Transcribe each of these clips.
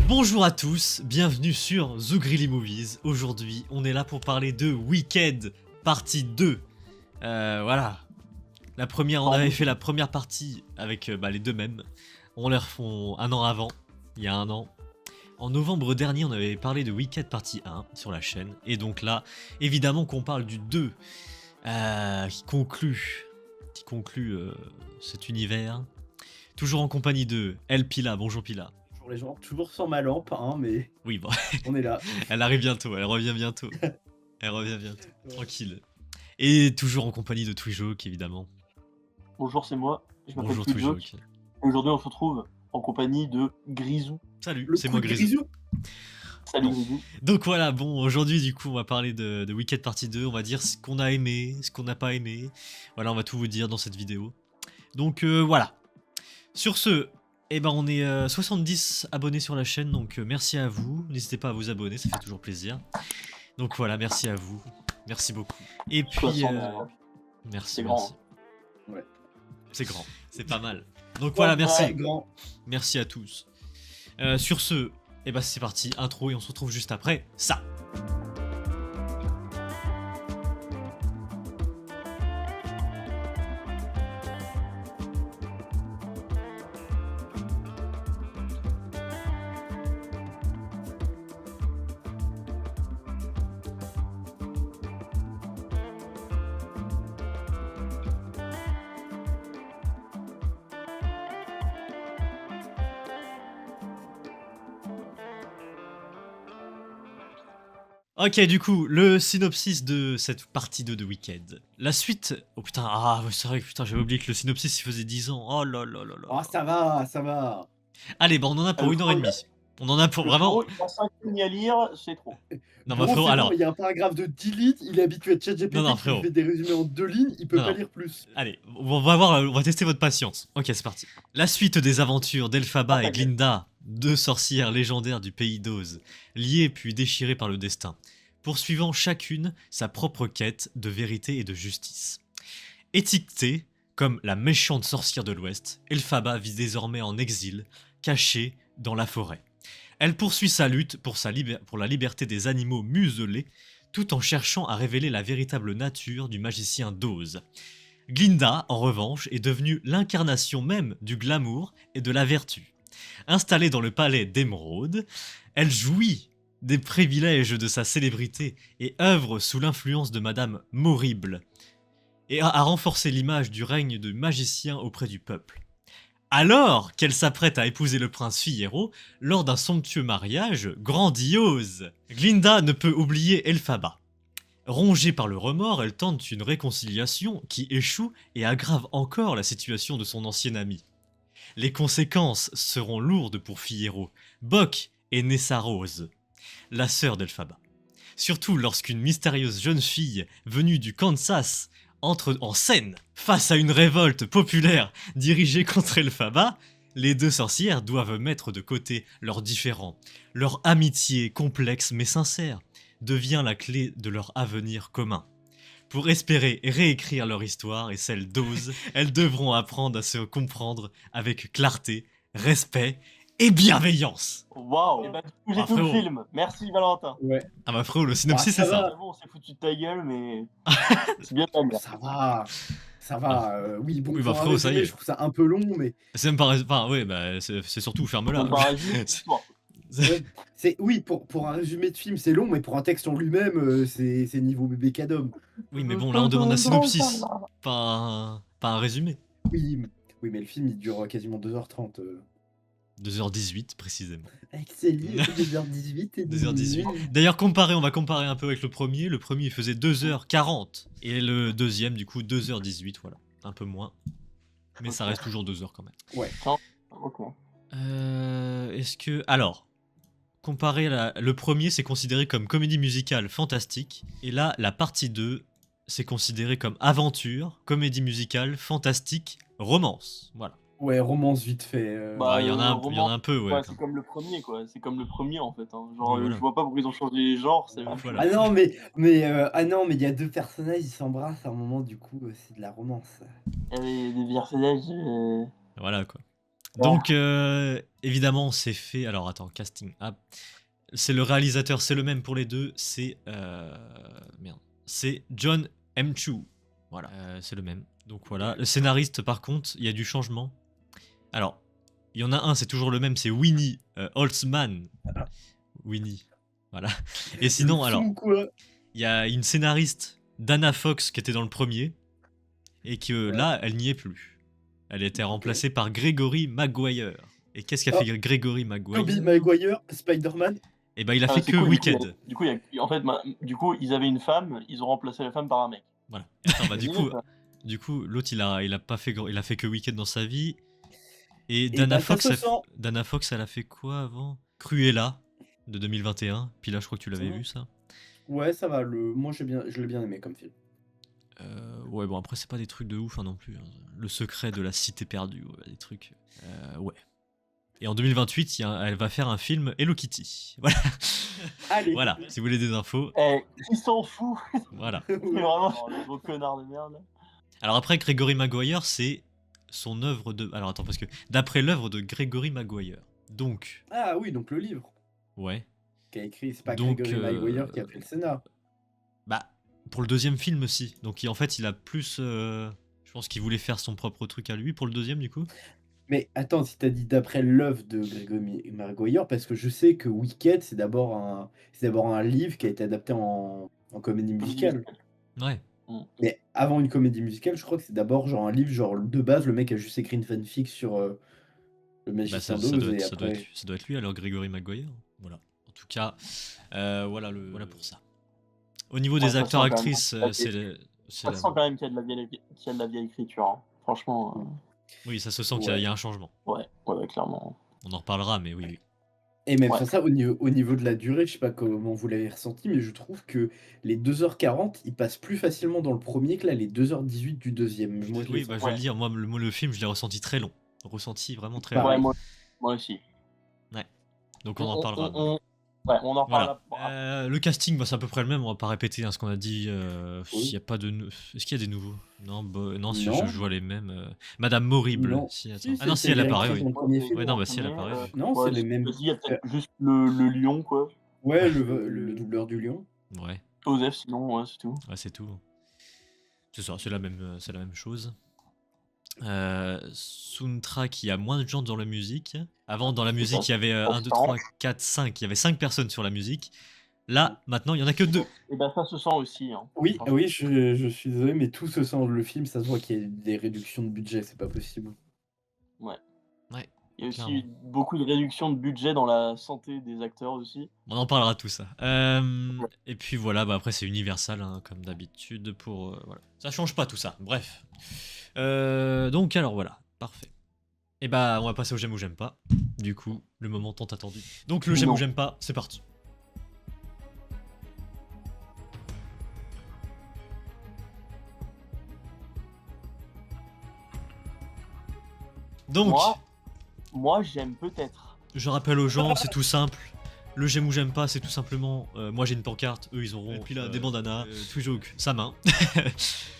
Bonjour à tous, bienvenue sur The Greely Movies. Aujourd'hui, on est là pour parler de Wicked partie 2. Voilà. On avait fait la première partie avec les deux mêmes. On les refont un an avant, il y a un an. En novembre dernier, on avait parlé de Wicked partie 1 sur la chaîne. Et donc là, évidemment qu'on parle du 2 qui conclut cet univers. Toujours en compagnie de El Pila. Bonjour Pila. Les gens, toujours sans ma lampe, hein, mais Oui, bon. on est là. Elle arrive bientôt, elle revient bientôt. Tranquille. Et toujours en compagnie de Twijoke, évidemment. Bonjour, c'est moi. Je m'appelle Bonjour Twijoke. Twijoke. Aujourd'hui, on se retrouve en compagnie de Grisou. Salut, Le c'est moi coup de Grisou. Salut Bon. Grisou. Donc voilà, bon, aujourd'hui du coup on va parler de Wicked partie 2, on va dire ce qu'on a aimé, ce qu'on n'a pas aimé. Voilà, on va tout vous dire dans cette vidéo. Donc voilà. Sur ce, on est 70 abonnés sur la chaîne, donc merci à vous. N'hésitez pas à vous abonner, ça fait toujours plaisir. Donc voilà, merci à vous. Merci beaucoup. Et puis... 60, merci, c'est merci. grand. Ouais. C'est grand, c'est pas mal. Donc voilà, merci. Ouais, grand. Merci à tous. Sur ce, c'est parti, intro, et on se retrouve juste après ça. Ok, du coup, le synopsis de cette partie 2 de Wicked. La suite... Oh putain, c'est vrai que putain, j'avais oublié que le synopsis il faisait 10 ans. Oh là là là là. Oh, ça va, ça va. Allez, on en a pour 1h30. On en a pour vraiment... Il y a 5 lignes à lire, c'est trop. Non, Gros, frérot, c'est alors... bon, il y a un paragraphe de 10 litres, il est habitué à ChatGPT Non, qui frérot. lui fait des résumés en 2 lignes, il peut Non, pas non. lire plus. Allez, on va tester votre patience. Ok, c'est parti. La suite des aventures d'Elphaba et Glinda, deux sorcières légendaires du pays d'Oz, liées puis déchirées par le destin, poursuivant chacune sa propre quête de vérité et de justice. Étiquetée comme la méchante sorcière de l'Ouest, Elphaba vit désormais en exil, cachée dans la forêt. Elle poursuit sa lutte pour la liberté des animaux muselés, tout en cherchant à révéler la véritable nature du magicien d'Oz. Glinda, en revanche, est devenue l'incarnation même du glamour et de la vertu. Installée dans le palais d'Émeraude, elle jouit des privilèges de sa célébrité et œuvre sous l'influence de Madame Morrible, et a renforcé l'image du règne de magicien auprès du peuple. Alors qu'elle s'apprête à épouser le prince Fiyero lors d'un somptueux mariage grandiose, Glinda ne peut oublier Elphaba. Rongée par le remords, elle tente une réconciliation qui échoue et aggrave encore la situation de son ancien ami. Les conséquences seront lourdes pour Fiyero, Boc et Nessa Rose, la sœur d'Elphaba. Surtout lorsqu'une mystérieuse jeune fille venue du Kansas entre en scène face à une révolte populaire dirigée contre Elphaba. Les deux sorcières doivent mettre de côté leurs différends. Leur amitié complexe mais sincère devient la clé de leur avenir commun. Pour espérer réécrire leur histoire et celle d'Oz, elles devront apprendre à se comprendre avec clarté, respect et bienveillance. Waouh. Et bah, du coup, j'ai tout le frérot. film. Merci Valentin. Ouais. Ah bah frérot, le synopsis ça c'est va. ça. C'est bon, on s'est foutu de ta gueule, mais c'est bien ta gueule. Ça va. Ça va. Oui, bon, Oui, pour un frérot, ça y résumé, est. je trouve ça un peu long, mais... C'est même pas... Enfin, ouais, c'est surtout ferme-la. Bah, juste l'histoire. Oui, pour un résumé de film, c'est long, mais pour un texte en lui-même, c'est niveau bébé cadom. Oui, mais bon, là on demande un synopsis, pas un résumé. Oui, mais le film, il dure quasiment 2h30. 2h18 précisément. Avec ses livres, 2h18 et 2h18. D'ailleurs, on va comparer un peu avec le premier. Le premier il faisait 2h40 et le deuxième du coup 2h18, voilà. Un peu moins. Mais ça reste toujours 2h quand même. Ouais. Ok. Est-ce que... Alors, le premier c'est considéré comme comédie musicale fantastique. Et là, la partie 2, c'est considéré comme aventure, comédie musicale, fantastique, romance. Voilà. Ouais, romance vite fait. Bah, il y en a un peu, ouais. Ouais, c'est comme le premier, quoi. C'est comme le premier, en fait. Hein. Genre, Oui, voilà. je vois pas pourquoi ils ont changé les genres. C'est Voilà. Ah non, mais il y a deux personnages, ils s'embrassent à un moment, du coup, c'est de la romance. Il y avait des personnages. Voilà quoi. Donc, évidemment, c'est fait. Alors, attends, casting. Ah, c'est le réalisateur, c'est le même pour les deux. C'est. Merde. C'est John M. Chu. Voilà, c'est le même. Donc, voilà. Le scénariste, par contre, il y a du changement. Alors, il y en a un, c'est toujours le même, c'est Winnie Holtzman. Winnie. Voilà. Et sinon, alors, Quoi. il y a une scénariste, Dana Fox, qui était dans le premier. Et que là, elle n'y est plus. Elle a été remplacée par Gregory Maguire. Et qu'est-ce qu'a fait Gregory Maguire? Tobey Maguire, Spider-Man. Et bah, il a fait c'est que cool, Wicked. Du coup, en fait, du coup, ils avaient une femme, ils ont remplacé la femme par un mec. Voilà. Attends, bah, Ça. du coup, l'autre, il a pas fait, il a fait que Wicked dans sa vie. Et bah, ça se sent. Dana Fox, elle a fait quoi avant? Cruella de 2021. Puis là, je crois que tu l'avais vu, ça. Ouais, ça va. Moi, je l'ai bien aimé comme film. Ouais, bon, après, c'est pas des trucs de ouf hein, non plus. Hein. Le secret de la cité perdue, ouais, des trucs. Ouais. Et en 2028, elle va faire un film Hello Kitty. Voilà. Allez. Voilà, si vous voulez des infos. Qui s'en fout? Voilà. C'est vraiment le gros connard de merde. Là. Alors après, Gregory Maguire, c'est son œuvre de... Alors attends, parce que d'après l'œuvre de Gregory Maguire. Donc... Ah oui, donc le livre. Ouais. Qui a écrit, c'est pas donc, Gregory Maguire qui a fait le scénar. Bah, pour le deuxième film aussi. Donc en fait, il a plus... Je pense qu'il voulait faire son propre truc à lui pour le deuxième, du coup. Mais attends, si t'as dit d'après l'œuvre de Gregory Maguire, parce que je sais que Wicked, c'est d'abord un livre qui a été adapté en comédie musicale. Ouais. Mais avant une comédie musicale, je crois que c'est d'abord genre un livre, genre de base, le mec a juste écrit une fanfic sur le Magicien Bah, d'Oz ça doit être lui alors, Gregory Maguire. Voilà. En tout cas, voilà pour ça. Au niveau des acteurs, actrices, ça sent quand même qu'il y a de la vieille écriture. Hein. Franchement. Oui, ça se sent qu'il y a un changement. Ouais, clairement. On en reparlera, mais oui. Et même sans ça, au niveau de la durée, je sais pas comment vous l'avez ressenti, mais je trouve que les 2h40, ils passent plus facilement dans le premier que là, les 2h18 du deuxième. Moi, je vais le dire, moi, le film, je l'ai ressenti très long. Vraiment très long. Ouais, moi aussi. Ouais. Donc on en parlera. Ouais, on en parlera. Voilà. Le casting, c'est à peu près le même. On va pas répéter ce qu'on a dit. S'il y a pas de, est-ce qu'il y a des nouveaux? Non, non, si je vois les mêmes. Madame Morrible. Non. Si, attends. Si, ah non, si elle apparaît, oui. Ouais, non, si elle apparaît. Oui. Non, c'est les mêmes. Il y a peut-être juste le lion, quoi. Ouais, le doubleur du lion. Ouais. Joseph, sinon, c'est tout. Ouais, c'est tout. C'est ça, c'est la même chose. Soundtrack, il y a moins de gens dans la musique. Avant, dans la musique, il y avait 1, 2, 3, 4, 5. Il y avait 5 personnes sur la musique. Là, maintenant, il y en a que 2. Et ben ça se sent aussi. Hein. Oui, je suis désolé, mais tout se sent. Le film, ça se voit qu'il y a des réductions de budget, c'est pas possible. Ouais. Il y a aussi clairement. beaucoup de réductions de budget dans la santé des acteurs aussi. On en parlera tout ça. Et puis voilà, après c'est Universal, hein, comme d'habitude. Voilà. Ça change pas tout ça. Bref. Donc alors voilà, parfait. Et on va passer au j'aime ou j'aime pas. Du coup, le moment tant attendu. Donc le j'aime ou j'aime pas, c'est parti. Donc, moi j'aime peut-être. Je rappelle aux gens, c'est tout simple. Le j'aime ou j'aime pas, c'est tout simplement moi j'ai une pancarte, eux ils auront. Et puis là, des bandanas, Twijoke, sa main.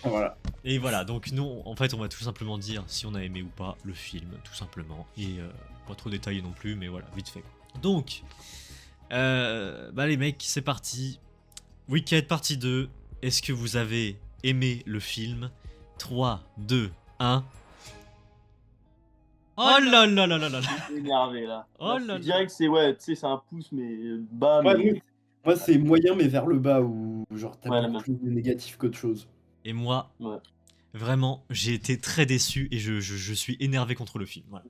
Voilà. Et voilà, donc nous, en fait, on va tout simplement dire si on a aimé ou pas le film, tout simplement. Et pas trop détaillé non plus, mais voilà, vite fait. Donc, les mecs, c'est parti. Wicked partie 2. Est-ce que vous avez aimé le film? 3, 2, 1. Oh là là là là là. Je suis énervé là. Oh là je là. dirais que c'est un pouce mais bas. Moi c'est moyen mais vers le bas où genre t'as beaucoup plus de négatif qu'autre chose. Et moi, vraiment, j'ai été très déçu et je suis énervé contre le film. Voilà.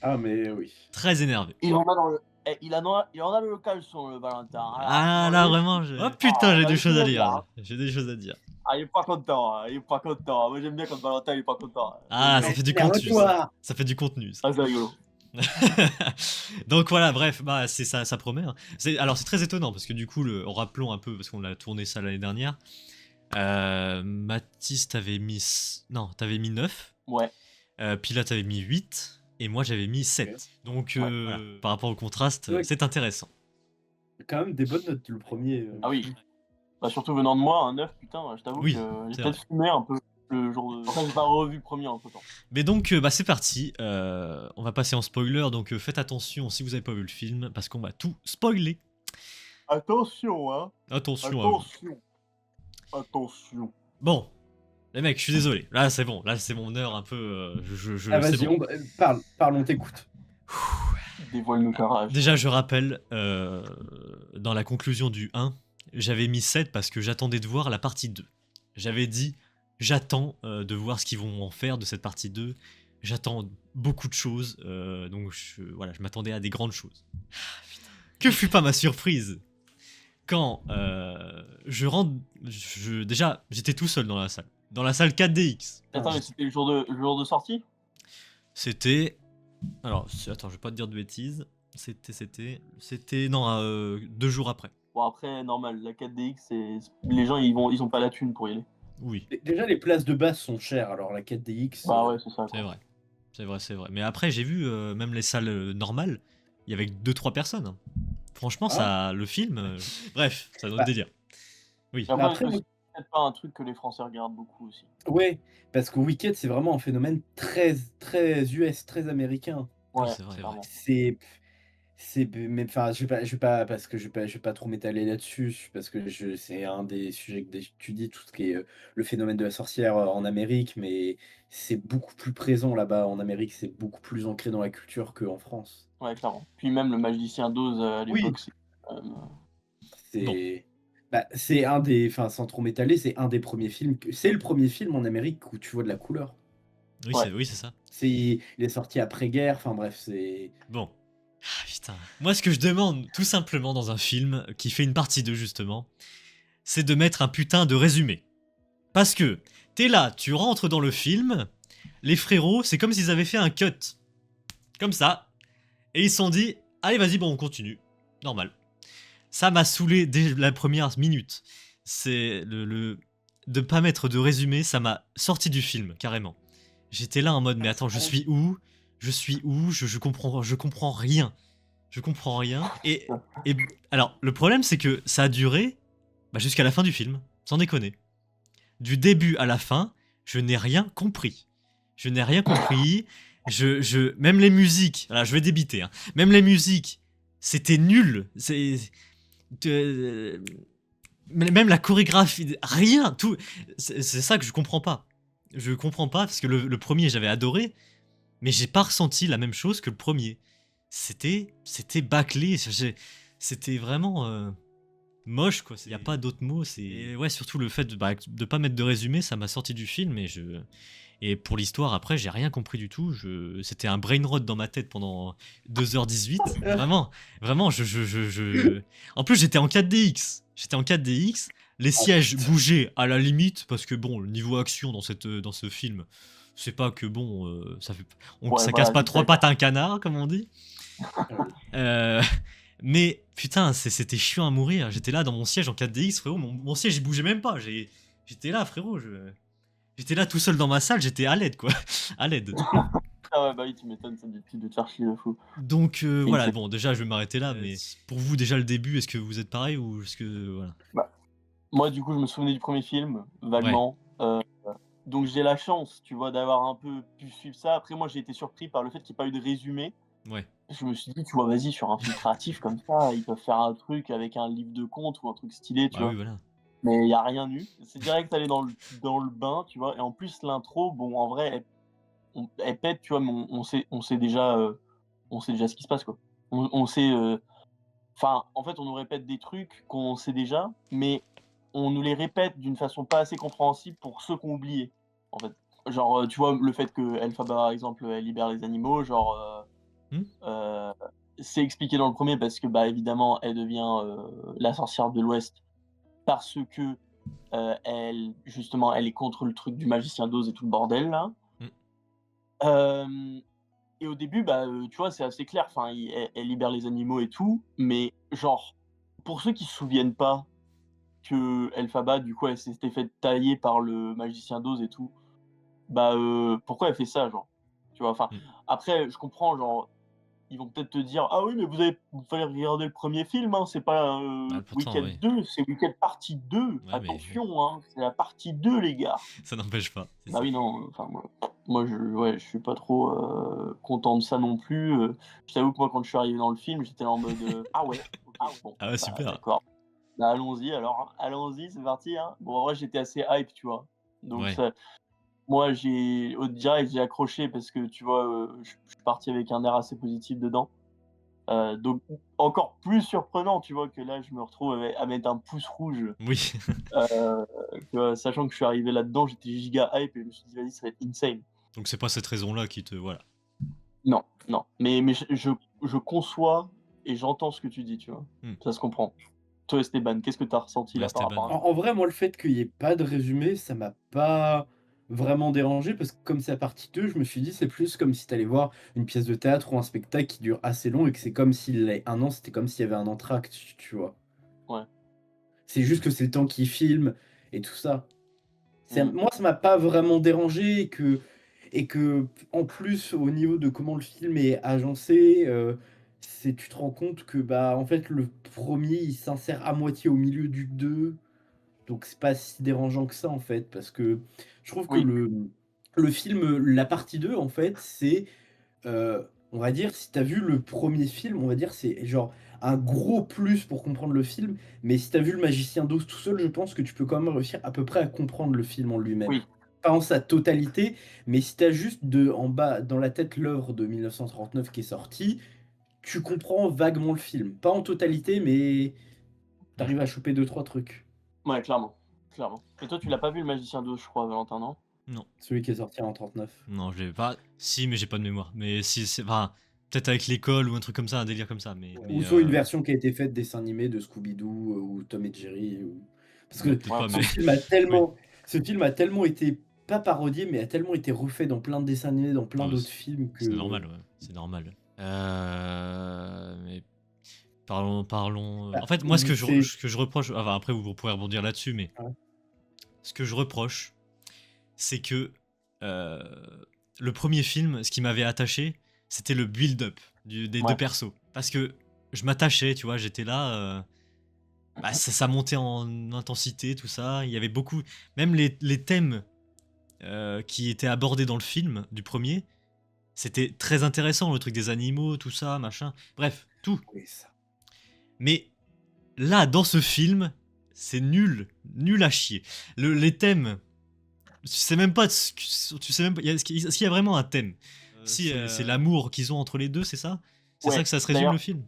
Ah mais oui. Très énervé. Il en a dans le. Il en a le caleçon, le Valentin. Ah là vraiment. Oh putain, j'ai des choses à dire. J'ai des choses à dire. Ah, il est pas content, Moi j'aime bien quand Valentin il est pas content. Ah, ça fait du contenu. Ça fait du contenu. Ça. Ah, c'est rigolo. Donc voilà, bref, c'est ça promet. Hein. Alors c'est très étonnant parce que du coup, rappelons un peu parce qu'on a tourné ça l'année dernière. Mathis, t'avais mis 9. Ouais. Puis là, t'avais mis 8. Et moi, j'avais mis 7. Okay. Donc, voilà. Par rapport au contraste, c'est intéressant. Quand même des bonnes notes, le premier. Ah oui. Surtout venant de moi, un 9, putain, je t'avoue que j'ai peut-être fumé un peu. le jour de. Enfin, j'ai pas revu le premier entre temps. Mais donc, c'est parti. On va passer en spoiler, donc faites attention si vous avez pas vu le film, parce qu'on va tout spoiler. Attention, hein. Attention à vous. Attention. Bon, les mecs, je suis désolé. Là, c'est bon. Là, c'est mon heure un peu. Ah, c'est vas-y, bon. parle, on t'écoute. Dévoile-nous ta rage. Déjà, je rappelle, dans la conclusion du 1, j'avais mis 7 parce que j'attendais de voir la partie 2. J'avais dit, j'attends de voir ce qu'ils vont en faire de cette partie 2. J'attends beaucoup de choses, donc voilà, je m'attendais à des grandes choses. Que fut pas ma surprise quand je rentre. Déjà, j'étais tout seul dans la salle. Dans la salle 4DX. Attends, mais c'était le jour de sortie? C'était. Alors, attends, je vais pas te dire de bêtises. C'était. Non, 2 jours après. Bon, après, normal, la 4DX, les gens, ils ont pas la thune pour y aller. Oui. Déjà, les places de base sont chères, alors la 4DX. Bah ouais, c'est ça. C'est vrai. C'est vrai. Mais après, j'ai vu même les salles normales, il y avait 2-3 personnes. Hein. Franchement, ça, le film. Bref, c'est un autre délire. Oui. Après, c'est peut-être pas un truc que les Français regardent beaucoup aussi. Ouais, parce que Wicked, c'est vraiment un phénomène très, très US, très américain. Ouais, Ouais, c'est vrai. clairement. Mais enfin, je vais pas, parce que je vais pas trop m'étaler là-dessus, parce que c'est un des sujets que j'étudie, tout ce qui est le phénomène de la sorcière en Amérique, mais c'est beaucoup plus présent là-bas en Amérique, c'est beaucoup plus ancré dans la culture qu'en France. Ouais, clairement. Puis même le magicien d'Oz à l'époque, c'est. C'est un des, enfin, sans trop m'étaler, c'est un des premiers films, c'est le premier film en Amérique où tu vois de la couleur. Oui, Ouais. c'est ça. Il est sorti après-guerre, enfin bref, c'est. Bon. Ah, putain. Moi, ce que je demande, tout simplement, dans un film qui fait une partie 2, justement, c'est de mettre un putain de résumé. Parce que, t'es là, tu rentres dans le film, les frérots, c'est comme s'ils avaient fait un cut. Comme ça. Et ils se sont dit, allez, vas-y, bon, on continue. Normal. Ça m'a saoulé dès la première minute. C'est de pas mettre de résumé, ça m'a sorti du film, carrément. J'étais là en mode, mais attends, je suis où je comprends rien. Je comprends rien. Et alors, le problème, c'est que ça a duré jusqu'à la fin du film, sans déconner. Du début à la fin, je n'ai rien compris. Je n'ai rien compris. Même les musiques, voilà, je vais débiter. Hein. Même les musiques, c'était nul. Même la chorégraphie, rien. Tout. C'est ça que je comprends pas. Je comprends pas parce que le premier, j'avais adoré, mais j'ai pas ressenti la même chose que le premier. C'était bâclé. C'était vraiment moche, quoi. Il n'y a pas d'autre mot. Et ouais, surtout le fait de pas mettre de résumé, ça m'a sorti du film. Et pour l'histoire, après, j'ai rien compris du tout. C'était un brain rot dans ma tête pendant 2h18. Vraiment. En plus, j'étais en 4DX. Les sièges bougeaient à la limite, parce que bon, le niveau action dans ce film, c'est pas que bon, ça casse pas trois pattes à un canard, comme on dit. Mais putain, c'était chiant à mourir. J'étais là dans mon siège en 4DX, frérot. Mon siège il bougeait même pas. J'étais là, frérot. J'étais là tout seul dans ma salle. J'étais à l'aide, quoi. À l'aide. Ah ouais, bah oui, tu m'étonnes, ça de te faire chier de fou. Donc voilà, bon, déjà je vais m'arrêter là. Mais pour vous, déjà le début, est-ce que vous êtes pareil ou est-ce que. Voilà. Bah, moi, du coup, je me souvenais du premier film, vaguement. Ouais. Donc j'ai la chance, tu vois, d'avoir un peu pu suivre ça. Après, moi, j'ai été surpris par le fait qu'il n'y ait pas eu de résumé. Ouais. Je me suis dit, tu vois, vas-y, sur un film créatif comme ça, ils peuvent faire un truc avec un livre de contes ou un truc stylé, tu vois. Oui, voilà. Mais il n'y a rien eu. C'est direct aller dans le bain, tu vois. Et en plus, l'intro, bon, en vrai, elle pète, tu vois, mais on sait déjà ce qui se passe, quoi. On sait. Enfin, en fait, on nous répète des trucs qu'on sait déjà, mais on nous les répète d'une façon pas assez compréhensible pour ceux qui ont oublié, en fait. Genre, tu vois, le fait que Elphaba, par exemple, elle libère les animaux, genre. C'est expliqué dans le premier parce que, bah, évidemment, elle devient la sorcière de l'Ouest parce que justement, elle est contre le truc du magicien d'Oz et tout le bordel, là. Et au début, bah, tu vois, c'est assez clair. Enfin, elle libère les animaux et tout, mais genre, pour ceux qui se souviennent pas que Elphaba, du coup, elle s'était fait tailler par le magicien d'Oz et tout, bah, pourquoi elle fait ça, genre? Tu vois, enfin, après, je comprends, genre, ils vont peut-être te dire: «Ah oui, mais vous fallait regarder le premier film, hein, c'est pas, Ah, pourtant, Wicked oui. 2, c'est Wicked partie 2. Ouais, mais Attention, hein, c'est la partie 2 les gars». ça n'empêche pas. C'est Bah ça. oui, non, enfin moi je suis pas trop, content de ça non plus, je t'avoue que moi quand je suis arrivé dans le film, j'étais là en mode, «Ah ouais, OK, bon, Ah ouais, bah super. d'accord, bah allons-y alors, hein, allons-y, c'est parti, hein». Bon en vrai j'étais assez hype, tu vois? Donc Ouais. ça moi au direct j'ai accroché parce que tu vois, je suis parti avec un air assez positif dedans, donc encore plus surprenant, tu vois, que là je me retrouve à mettre un pouce rouge, Oui. tu vois? Sachant que je suis arrivé là-dedans, j'étais giga hype et je me suis dit: «Vas-y, ça va être insane». Donc c'est pas cette raison-là qui te voilà. Non, non, mais je conçois et j'entends ce que tu dis, tu vois? Mmh. Ça se comprend. Toi, Esteban, qu'est-ce que tu as ressenti Ouais, là par Esteban. rapport à En vrai, moi, le fait qu'il y ait pas de résumé, ça m'a pas vraiment dérangé parce que comme c'est la partie 2, je me suis dit: «C'est plus comme si tu allais voir une pièce de théâtre ou un spectacle qui dure assez long et que c'est comme s'il y a 1 an, c'était comme s'il y avait un entracte», tu vois? ouais. C'est juste que c'est le temps qui filme et tout ça. C'est Mmh. moi, ça m'a pas vraiment dérangé et que en plus, au niveau de comment le film est agencé, c'est tu te rends compte que, bah, en fait, le premier il s'insère à moitié au milieu du 2, donc c'est pas si dérangeant que ça, en fait. Parce que je trouve que Oui, le film, la partie 2 en fait, c'est, on va dire, si tu as vu le premier film, on va dire, c'est genre un gros plus pour comprendre le film, mais si tu as vu Le Magicien d'Oz tout seul, je pense que tu peux quand même réussir à peu près à comprendre le film en lui-même. oui, Pas en sa totalité, mais si tu as juste en bas dans la tête l'œuvre de 1939 qui est sortie, tu comprends vaguement le film. Pas en totalité, mais tu Mmh. arrives à choper deux trois trucs. ouais, clairement, clairement. Et toi, tu l'as pas vu Le Magicien d'Oz, je crois, Valentin, non? Non. Celui qui est sorti en 39. Non, je l'ai pas. Si, mais j'ai pas de mémoire. Mais si c'est enfin, peut-être avec l'école ou un truc comme ça, un délire comme ça, mais Ou soit une version qui a été faite dessin animé de Scooby-Doo, ou Tom et Jerry ou parce non, que peut-être Ouais, pas, OK. mais ce film a oui. tellement ce film a tellement été pas parodié, mais a tellement été refait dans plein de dessins animés, dans plein Non, mais d'autres films c'est que, normal, ouais, c'est normal. Mais parlons, en bah, fait, moi, c'est ce que je reproche enfin, après, vous pourrez rebondir là-dessus, mais ouais, ce que je reproche, c'est que, le premier film, ce qui m'avait attaché, c'était le build-up des 2 Ouais. persos. Parce que je m'attachais, tu vois? J'étais là, bah, ça montait en intensité, tout ça. Il y avait beaucoup même les thèmes, qui étaient abordés dans le film du premier, c'était très intéressant, le truc des animaux, tout ça, machin. Bref, tout. oui, ça. Mais là, dans ce film, c'est nul, nul à chier. Les thèmes, tu sais même pas, tu sais même pas, est-ce qu'il y a vraiment un thème? Si, c'est l'amour qu'ils ont entre les deux, c'est ça? C'est ça Ouais, que ça se résume le d'ailleurs, film?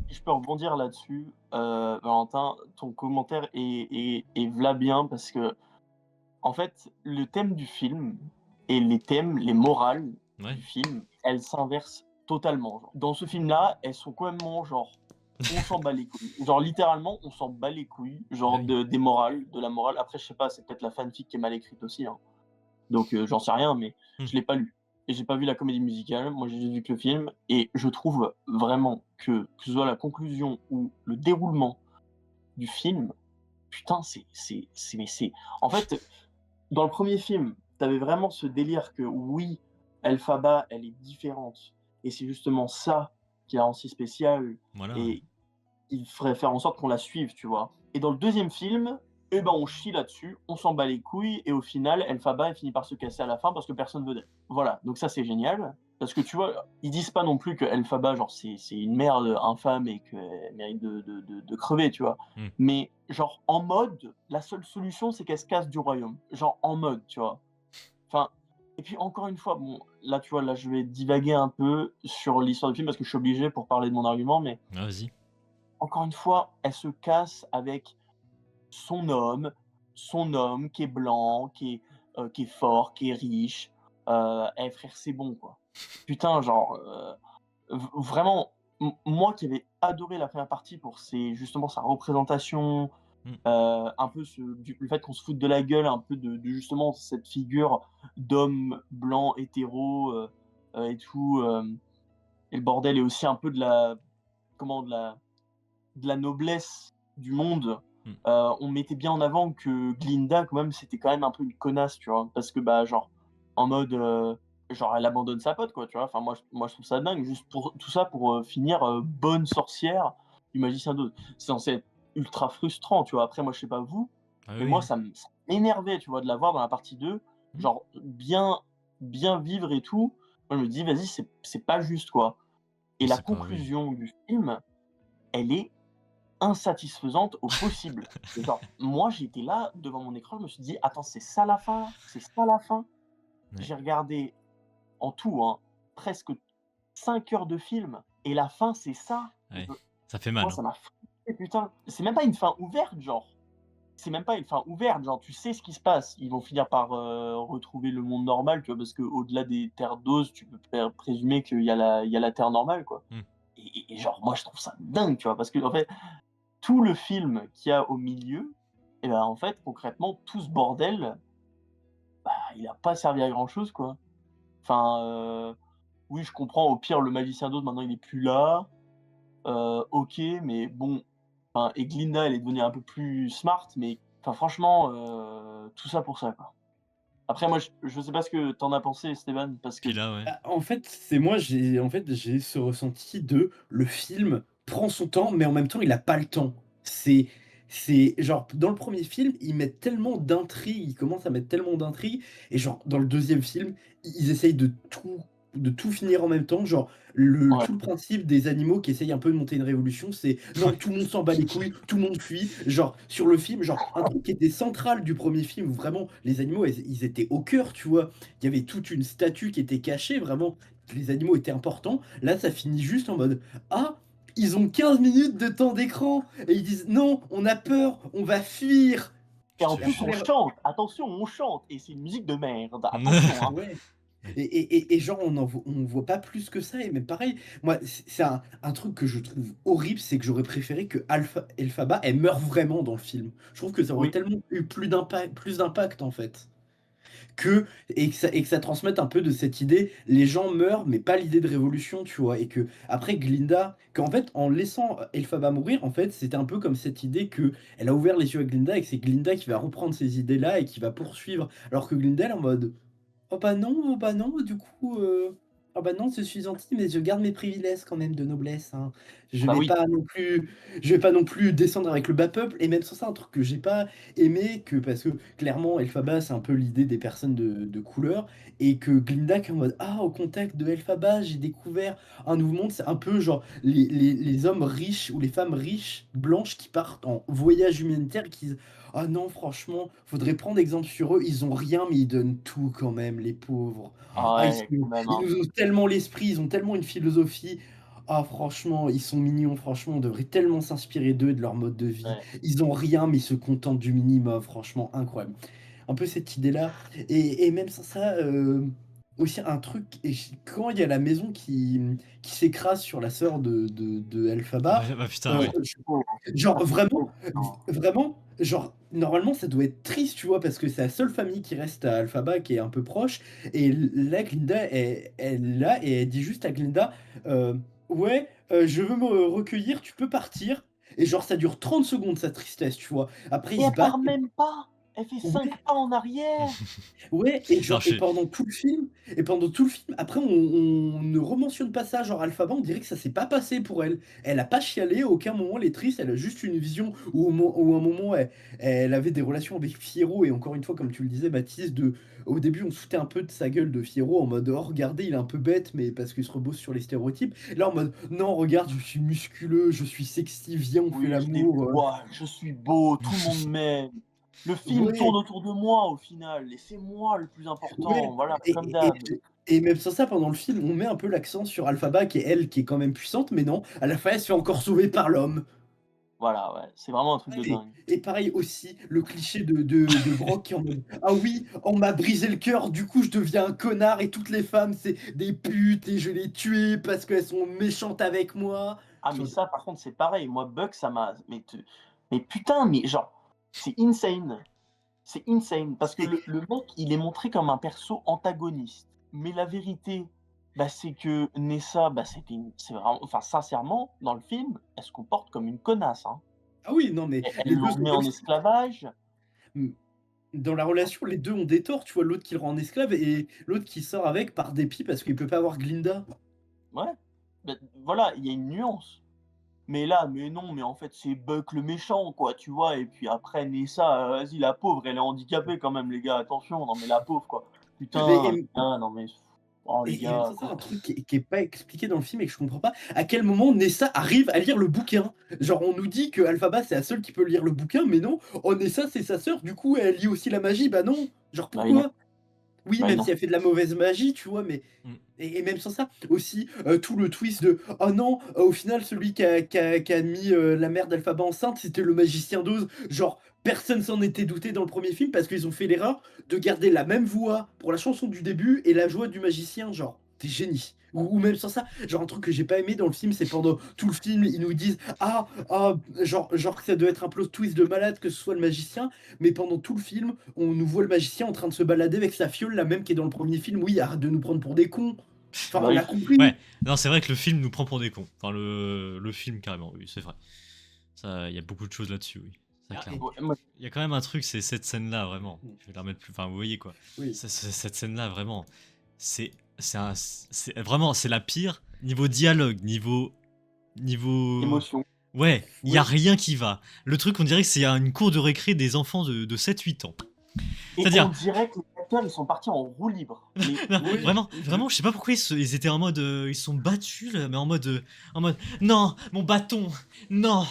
si je peux rebondir là-dessus, Valentin, ton commentaire est v'là bien parce que en fait, le thème du film et les thèmes, les morales Ouais, du film, elles s'inversent totalement, genre. Dans ce film-là, elles sont complètement genre, on s'en bat les couilles. Genre littéralement, on s'en bat les couilles, bah genre oui. des morales, de la morale. Après, je sais pas, c'est peut-être la fanfic qui est mal écrite aussi, hein. Donc j'en sais rien, mais Mmh. je l'ai pas lu et j'ai pas vu la comédie musicale. Moi, j'ai juste vu que le film et je trouve vraiment que ce soit la conclusion ou le déroulement du film, putain, c'est en fait, dans le premier film, tu avais vraiment ce délire que oui, Elphaba, elle est différente et c'est justement ça qui la rend si spéciale Voilà, ouais. et il ferait faire en sorte qu'on la suive, tu vois? Et dans le deuxième film, eh ben, on chie là-dessus, on s'en bat les couilles et au final, Elphaba, elle finit par se casser à la fin parce que personne veut d'elle. Voilà, donc ça, c'est génial parce que, tu vois, ils disent pas non plus que Elphaba, genre, c'est une merde infâme et qu'elle mérite de crever, tu vois? Mmh. Mais genre, en mode, la seule solution, c'est qu'elle se casse du royaume. Genre, en mode, tu vois? Enfin et puis encore une fois, bon, là, tu vois, là, je vais divaguer un peu sur l'histoire du film parce que je suis obligé pour parler de mon argument, mais Ah, vas-y. encore une fois, elle se casse avec son homme qui est blanc, qui est fort, qui est riche. Eh frère, c'est bon, quoi. Putain, genre, vraiment, moi qui avais adoré la première partie pour justement sa représentation, Mmh. un peu le fait qu'on se foute de la gueule un peu de justement cette figure d'homme blanc hétéro, et tout, et le bordel et aussi un peu comment? De la noblesse du monde, Mmh. on mettait bien en avant que Glinda quand même, c'était quand même un peu une connasse, tu vois? Parce que, bah, genre, en mode, genre elle abandonne sa pote, quoi, tu vois? Enfin moi je trouve ça dingue, juste pour tout ça pour, finir, bonne sorcière du Magicien d'Oz. C'est censé être ultra frustrant, tu vois? Après moi je sais pas vous, Ah mais oui, moi oui. ça m'énervait, tu vois, de la voir dans la partie 2, Mmh. genre bien vivre et tout. Moi je me dis: «Vas-y, c'est pas juste, quoi» et Oh, la c'est pas oui. conclusion du film, elle est insatisfaisante au possible. Et genre, moi j'étais là devant mon écran, je me suis dit: «Attends, c'est ça la fin? C'est ça la fin?» Ouais, J'ai regardé en tout, hein, presque 5 heures de film et la fin c'est ça. ouais. Ça fait mal, Moi hein. ça m'a frustré, putain. C'est même pas une fin ouverte, genre. C'est même pas une fin ouverte, genre tu sais ce qui se passe. Ils vont finir par, retrouver le monde normal, tu vois? Parce qu'au-delà des terres d'Oz, tu peux présumer qu'il y a la terre normale, quoi. Mmh. Et genre moi je trouve ça dingue, tu vois? Parce qu'en fait, tout le film qu'il y a au milieu et ben, en fait, concrètement, tout ce bordel, bah, il a pas servi à grand chose, quoi. Enfin, oui, je comprends, au pire, le magicien d'Oz, maintenant, il est plus là. OK, mais bon, enfin et Glinda, elle est devenue un peu plus smart, mais enfin, franchement, tout ça pour ça, quoi. Après, moi, je sais pas ce que tu en as pensé, Stéphane, parce que Puis là, ouais. Bah, en fait, c'est moi, j'ai ce ressenti de le film prend son temps, mais en même temps, il a pas le temps. C'est genre dans le premier film, ils mettent tellement d'intrigues, ils commencent à mettre tellement d'intrigues et genre dans le deuxième film, ils essayent de tout finir en même temps. Genre ouais, tout le principe des animaux qui essayent un peu de monter une révolution, c'est non, tout le monde s'en bat les couilles, tout le monde fuit. Genre sur le film, genre un truc qui était central du premier film où vraiment les animaux, ils étaient au cœur, tu vois? Il y avait toute une statue qui était cachée, vraiment, les animaux étaient importants. Là, ça finit juste en mode: «Ah, ils ont 15 minutes de temps d'écran» et ils disent: «Non, on a peur, on va fuir». et Je en te Et plus, on après jure. chante, attention, on chante et c'est une musique de merde, attention, hein. ouais Ouais. et genre on voit pas plus que ça et même pareil, moi, c'est un truc que je trouve horrible, c'est que j'aurais préféré que Alpha Elphaba, elle meure vraiment dans le film. Je trouve que ça aurait Oui, tellement eu plus d'impact, en fait. Que et que ça transmette un peu de cette idée, les gens meurent, mais pas l'idée de révolution, tu vois? Et que après Glinda qu'en fait, en laissant Elphaba mourir, en fait, c'était un peu comme cette idée que elle a ouvert les yeux à Glinda et que c'est Glinda qui va reprendre ces idées-là et qui va poursuivre. Alors que Glinda, elle est en mode: oh bah non, du coup, oh bah non, je suis gentille, mais je garde mes privilèges quand même de noblesse, hein. Je bah vais oui, pas non plus je vais pas non plus descendre avec le bas peuple et même sans ça, un truc que j'ai pas aimé que parce que clairement Elphaba, c'est un peu l'idée des personnes de couleur et que Glinda qui est en mode: «Ah, au contact de Elphaba, j'ai découvert un nouveau monde». C'est un peu genre les hommes riches ou les femmes riches, blanches qui partent en voyage humanitaire qui ah non, franchement, faudrait prendre exemple sur eux. Ils ont rien, mais ils donnent tout quand même, les pauvres. ah Ah, ouais, quand même, ils hein. nous ouvrent tellement l'esprit, ils ont tellement une philosophie. Ah, franchement, ils sont mignons. Franchement, on devrait tellement s'inspirer d'eux et de leur mode de vie. Ouais. Ils ont rien, mais ils se contentent du minimum. Franchement, incroyable. Un peu cette idée-là. Et même sans ça, aussi un truc, quand il y a la maison qui s'écrase sur la sœur de Bah, Elphaba, bah, putain, ouais. C'est beau, hein. genre Ça, c'est vraiment, beau, putain. vraiment, genre normalement ça doit être triste, tu vois? Parce que c'est la seule famille qui reste à Alphaba qui est un peu proche et là Glinda elle est là et elle dit juste à Glinda, «Ouais, je veux me recueillir, tu peux partir» et genre ça dure 30 secondes sa tristesse, tu vois? Après Et ils se elle part battent même pas! Elle fait 5 ouais. pas en arrière! Ouais et Non, genre je suis et pendant tout le film, après on ne rementionne pas ça, genre Alphaba, on dirait que ça s'est pas passé pour elle. Elle a pas chialé, à aucun moment elle est triste, elle a juste une vision où à un moment elle avait des relations avec Fiyero et encore une fois, comme tu le disais Mathis, au début on se foutait un peu de sa gueule de Fiyero en mode: «Oh regardez, il est un peu bête, mais parce qu'il se repose sur les stéréotypes». Là en mode: «Non regarde, je suis musculeux, je suis sexy, viens on fait Oui, je l'amour, dévoile, je suis beau, tout le monde m'aime. Le film tourne ouais». autour de moi au final et c'est moi le plus Ouais important, voilà, comme et d'hab. et même sans ça, pendant le film, on met un peu l'accent sur Alphaba qui est elle, qui est quand même puissante, mais non, à la fin, elle se fait encore sauver par l'homme. Voilà, ouais, c'est vraiment un truc de dingue. Et pareil aussi, le cliché de Brock qui est en mode: «Ah oui, on m'a brisé le cœur, du coup je deviens un connard et toutes les femmes, c'est des putes et je les tue parce qu'elles sont méchantes avec moi». Ah Je suis mais en mode: ça par contre c'est pareil, moi Buck ça m'a mais putain, mais genre, c'est insane. C'est insane parce que «C'est le mec, il est montré comme un perso antagoniste. Mais la vérité, bah, c'est que Nessa, bah, c'est vraiment enfin sincèrement, dans le film, elle se comporte comme une connasse, hein. ah oui, non mais Elles les 2 l'ont sont remis comme en ça». esclavage. Mmh. dans la relation, les deux ont des torts, tu vois? L'autre qui le rend en esclave et l'autre qui sort avec par dépit parce qu'il peut pas avoir Glinda. Ouais, bah, voilà, il y a une nuance. Mais là, mais non, mais en fait, c'est Buck le méchant, quoi, tu vois? Et puis après, Nessa, vas-y, la pauvre, elle est handicapée quand même, les gars, attention, non mais la pauvre, quoi. Mais Putain, putain, non mais oh les et gars, c'est ça un quoi. truc qui est pas expliqué dans le film et que je comprends pas. À quel moment Nessa arrive à lire le bouquin? Genre on nous dit que Alphaba c'est la seule qui peut lire le bouquin, mais non, oh Nessa c'est sa sœur, du coup elle lit aussi la magie, bah non! Genre Bah oui, non, pourquoi? Oui, bah oui, même non. si elle fait de la mauvaise magie, tu vois? Mais Mm. et même sans ça, aussi, tout le twist de: «Oh non, au final celui qui a mis, la mère d'Alphaba enceinte, c'était le magicien d'Oz». Genre personne s'en était douté dans le premier film parce qu'ils ont fait l'erreur de garder la même voix pour la chanson du début et la voix du magicien, genre, tu génie. Ou même sans ça, genre un truc que j'ai pas aimé dans le film, c'est pendant tout le film, ils nous disent: «Ah, ah», genre que ça doit être un plot twist de malade que ce soit le magicien, mais pendant tout le film, on nous voit le magicien en train de se balader avec sa fiole, la même qui est dans le premier film. Oui, arrête de nous prendre pour des cons. Enfin, Bah on oui. l'a compris. Ouais, non, c'est vrai que le film nous prend pour des cons. Enfin, le film, carrément, oui, c'est vrai. Ça, il y a beaucoup de choses là-dessus, oui. Ça, Ah, clairement. Ouais, moi, Il y a quand même un truc, c'est cette scène-là, vraiment. Je vais la remettre plus. Enfin, vous voyez quoi. oui. Cette scène-là, vraiment. C'est. Vraiment, c'est la pire. Niveau dialogue, niveau. émotion. Ouais, il y a Oui. rien qui va. Le truc, on dirait que c'est une cour de récré des enfants de 7-8 ans. Et on C'est-à-dire, dirait que les acteurs, ils sont partis en roue libre. Mais non, Oui. vraiment, je sais pas pourquoi ils étaient en mode, ils se sont battus là, mais en mode, non, mon bâton, non,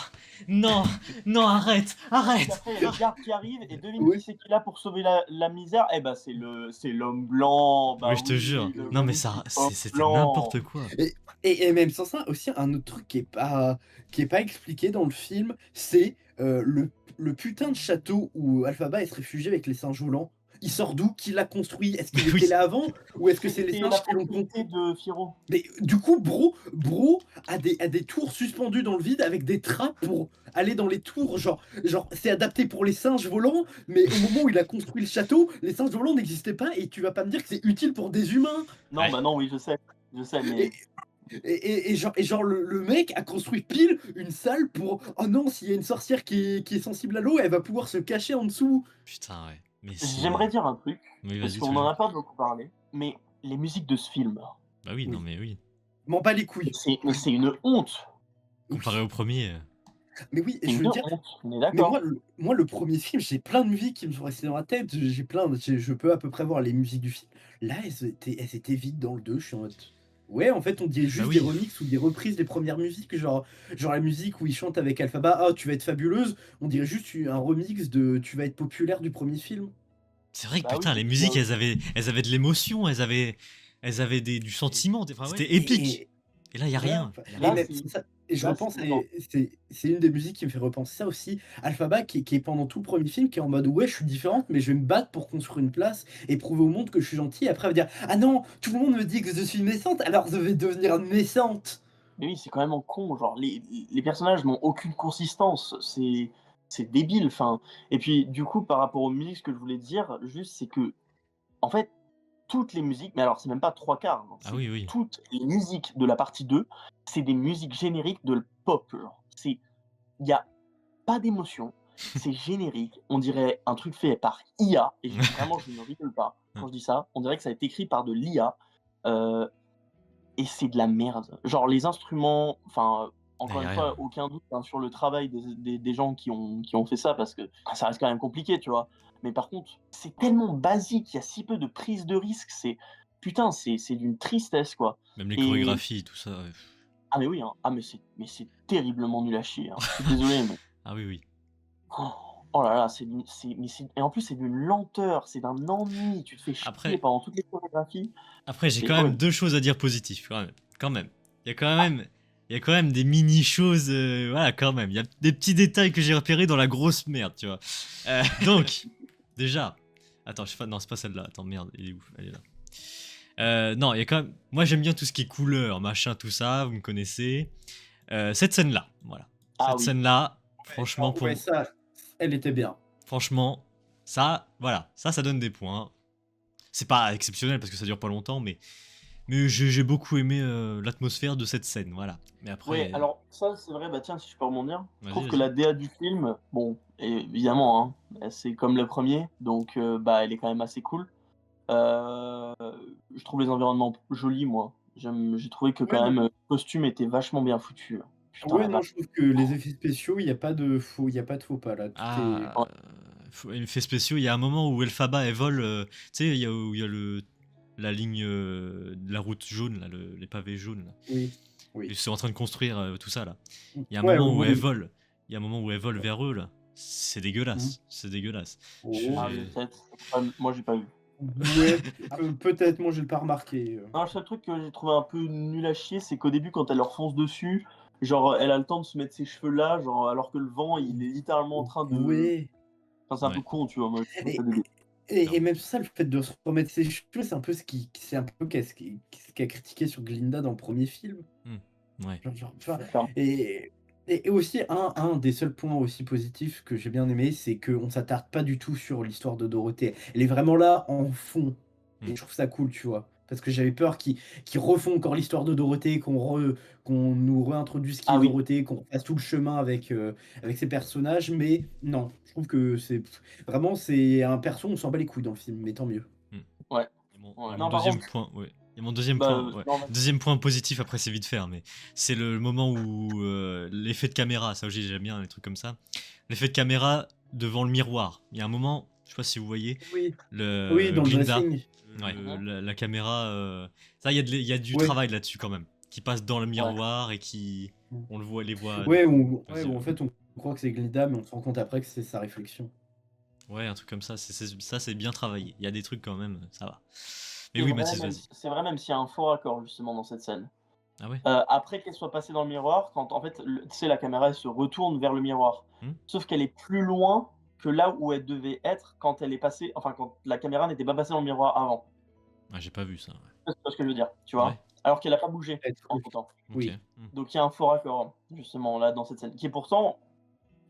non, non, arrête, puis arrête. après, il y a les gardes qui arrivent et devine qui Oui. c'est qui est là pour sauver la misère? Eh bah, c'est l'homme blanc, Oui, bah je te jure. oui, le Non, mais magnifique ça, homme c'était blanc. n'importe quoi. Et, et même sans ça, aussi, un autre truc qui est pas expliqué dans le film, c'est le putain de château où Alphaba est se réfugie avec les singes volants. Il sort d'où? Qui l'a construit? Est-ce qu'il était Oui, là avant? Ou est-ce que c'est les C'était la singes qui l'ont propriété construit? de Firo. Mais du coup, Bro a des tours suspendues dans le vide avec des trappes pour aller dans les tours. Genre c'est adapté pour les singes volants, mais au moment où il a construit le château, les singes volants n'existaient pas et tu vas pas me dire que c'est utile pour des humains. Non, ouais. bah non, oui, je sais, Et, mais et genre le mec a construit pile une salle pour oh non, s'il y a une sorcière qui est sensible à l'eau, elle va pouvoir se cacher en dessous. Putain, ouais. Mais j'aimerais c'est. dire un truc, Oui, parce vas-y, qu'on en toujours. a pas beaucoup parlé, mais les musiques de ce film, Bah oui, non, Oui, mais oui. m'en bats les couilles. c'est une honte. Comparé Oui, au premier. mais oui, C'est je veux une dire, honte, on est mais moi, d'accord? le premier film, j'ai plein de musiques qui me sont restées dans la tête. Je peux à peu près voir les musiques du film. Là, elles étaient vides dans le 2. Je suis en mode. Ouais, en fait, on dirait Bah juste des oui. remixes ou des reprises des premières musiques. Genre la musique où ils chantent avec Alphaba, ah, tu vas être fabuleuse. On dirait juste un remix de Tu vas être populaire du premier film. C'est vrai que Bah oui, putain, et les puis il y a musiques, aussi elles avaient de l'émotion, elles avaient du sentiment. Enfin, C'était c'était épique. et Et là, il y a voilà, rien. enfin Y a et là, rien. même c'est c'est ça et je là, repense non. et c'est une des musiques qui me fait repenser ça aussi. Alphaba qui est pendant tout le premier film, qui est en mode: «Ouais, je suis différente, mais je vais me battre pour construire une place et prouver au monde que je suis gentille». Après, elle va dire: «Ah non, tout le monde me dit que je suis méchante, alors je vais devenir méchante». Mais oui, c'est quand même con, genre les personnages n'ont aucune consistance, c'est débile, enfin et puis du coup, par rapport aux musiques, ce que je voulais dire juste, c'est que en fait, toutes les musiques, mais alors c'est même pas 3/4, hein, Ah c'est oui, oui. toutes les musiques de la partie 2, c'est des musiques génériques de pop, genre. Il y a pas d'émotion, c'est générique, on dirait un truc fait par IA et vraiment je ne rigole pas quand je dis ça, on dirait que ça a été écrit par de l'IA, heu et c'est de la merde. Genre les instruments, enfin, Ah, encore y a une rien. fois, aucun doute, hein, sur le travail des gens qui ont fait ça parce que ça reste quand même compliqué, tu vois? Mais par contre, c'est tellement basique, il y a si peu de prise de risque, putain, c'est d'une tristesse, quoi Même les et chorégraphies, tout ça. Ouais. ah mais oui, hein, ah mais c'est terriblement nul à chier, hein. Je suis désolé, mais Ah oui, oui. oh là là, c'est et en plus, c'est d'une lenteur, c'est d'un ennui, tu te fais chier Après, pendant toutes les chorégraphies, j'ai c'est quand même horrible. deux choses à dire positives, quand même. Quand même. Il y a quand même, il y a quand même des mini choses, voilà, quand même. Il y a des petits détails que j'ai repérés dans la grosse merde, tu vois. Donc, déjà, attends, je sais pas, non, c'est pas celle-là. Attends, merde, elle est où? Elle est là. Non, il y a quand même. Moi, j'aime bien tout ce qui est couleur, machin, tout ça. Vous me connaissez. Cette scène-là, voilà. Ah Cette oui. scène-là, Ouais, franchement, ouais, ça, elle était bien. franchement, ça, voilà, ça donne des points. C'est pas exceptionnel parce que ça dure pas longtemps, mais Mais j'ai beaucoup aimé l'atmosphère de cette scène, voilà. Mais Ouais, après, alors ça, c'est vrai, bah tiens, si je peux rebondir, je vas-y, trouve que vas-y. la DA du film, bon, évidemment, hein, c'est comme le premier, donc bah, elle est quand même assez cool. Euh, je trouve les environnements jolis, moi. J'ai trouvé que Ouais, quand non. même, le costume était vachement bien foutu. Putain, Ouais, la non, vache. je trouve que les effets spéciaux, il y a pas de faux pas là. Tout est. Ah, effets spéciaux, il y a un moment où Elphaba, elle vole, tu sais, où il y a la ligne de la route jaune, là, les pavés jaunes, là. Oui, Ils oui. sont en train de construire tout ça, là. Il y a un Ouais, moment on où voit elle les. vole. Il y a un moment où elle vole vers eux, là. C'est Mhm. dégueulasse. C'est dégueulasse. Ah oui, Je- peut-être. Moi, j'ai pas vu. Ouais, peut-être, moi je l'ai pas remarqué. Non, le seul truc que j'ai trouvé un peu nul à chier, c'est qu'au début, quand elle leur fonce dessus, genre, elle a le temps de se mettre ses cheveux là, genre, alors que le vent, il est littéralement en train de. Ouais. Enfin, c'est un peu Ouais, con, tu vois. Moi, je trouve ça Et, débile. et clairement. même ça, le fait de se remettre ses cheveux, c'est un peu c'est un peu ce qu'a critiqué sur Glinda dans le premier film. Ouais. Tu vois. Clairement. Et aussi, un des seuls points aussi positifs que j'ai bien aimé, c'est qu'on s'attarde pas du tout sur l'histoire de Dorothée. Elle est vraiment là en fond. Mm. Et je trouve ça cool, tu vois. Parce que j'avais peur qu'ils refont encore l'histoire de Dorothée, qu'on nous réintroduise qui Ah est oui. Dorothée, qu'on fasse tout le chemin avec ces personnages. Mais non, je trouve que c'est un perso, on s'en bat les couilles dans le film, mais tant mieux. Mm. Ouais. Il y a Ouais. mon Non, par deuxième contre, point, ouais. Il y a mon deuxième bah, point, ouais. non, vas-y. Deuxième point positif, après c'est vite faire, mais c'est le moment où l'effet de caméra, ça aussi j'aime bien les trucs comme ça. L'effet de caméra devant le miroir. Il y a un moment, je sais pas si vous voyez, Oui, oui, le dans le Glinda, dressing. ouais, Mhm. la caméra, ça il y a du Ouais. travail là-dessus quand même, qui passe dans le Ouais. miroir et qui, on le voit, les voit. Ouais, Vas-y, où en fait on croit que c'est Glinda, mais on se rend compte après que c'est sa réflexion. ouais, un truc comme ça, ça c'est bien travaillé. Il y a des trucs quand même, ça va. Mais C'est oui, vrai, Mathis, vas-y. c'est vrai, même s'il y a un faux raccord justement dans cette scène. Ah ouais? Après qu'elle soit passée dans le miroir, quand en fait, tu sais, la caméra elle se retourne vers le miroir. Hmm. Sauf qu'elle est plus loin que là où elle devait être quand elle est passée, enfin quand la caméra n'était pas passée dans le miroir avant. Ah, j'ai pas vu ça, C'est ce que je veux dire, tu ouais. Ouais, vois. Alors qu'elle a pas bougé Peut-être, en tout temps. ok. oui. Hmm. Donc il y a un faux raccord justement là dans cette scène, qui est pourtant,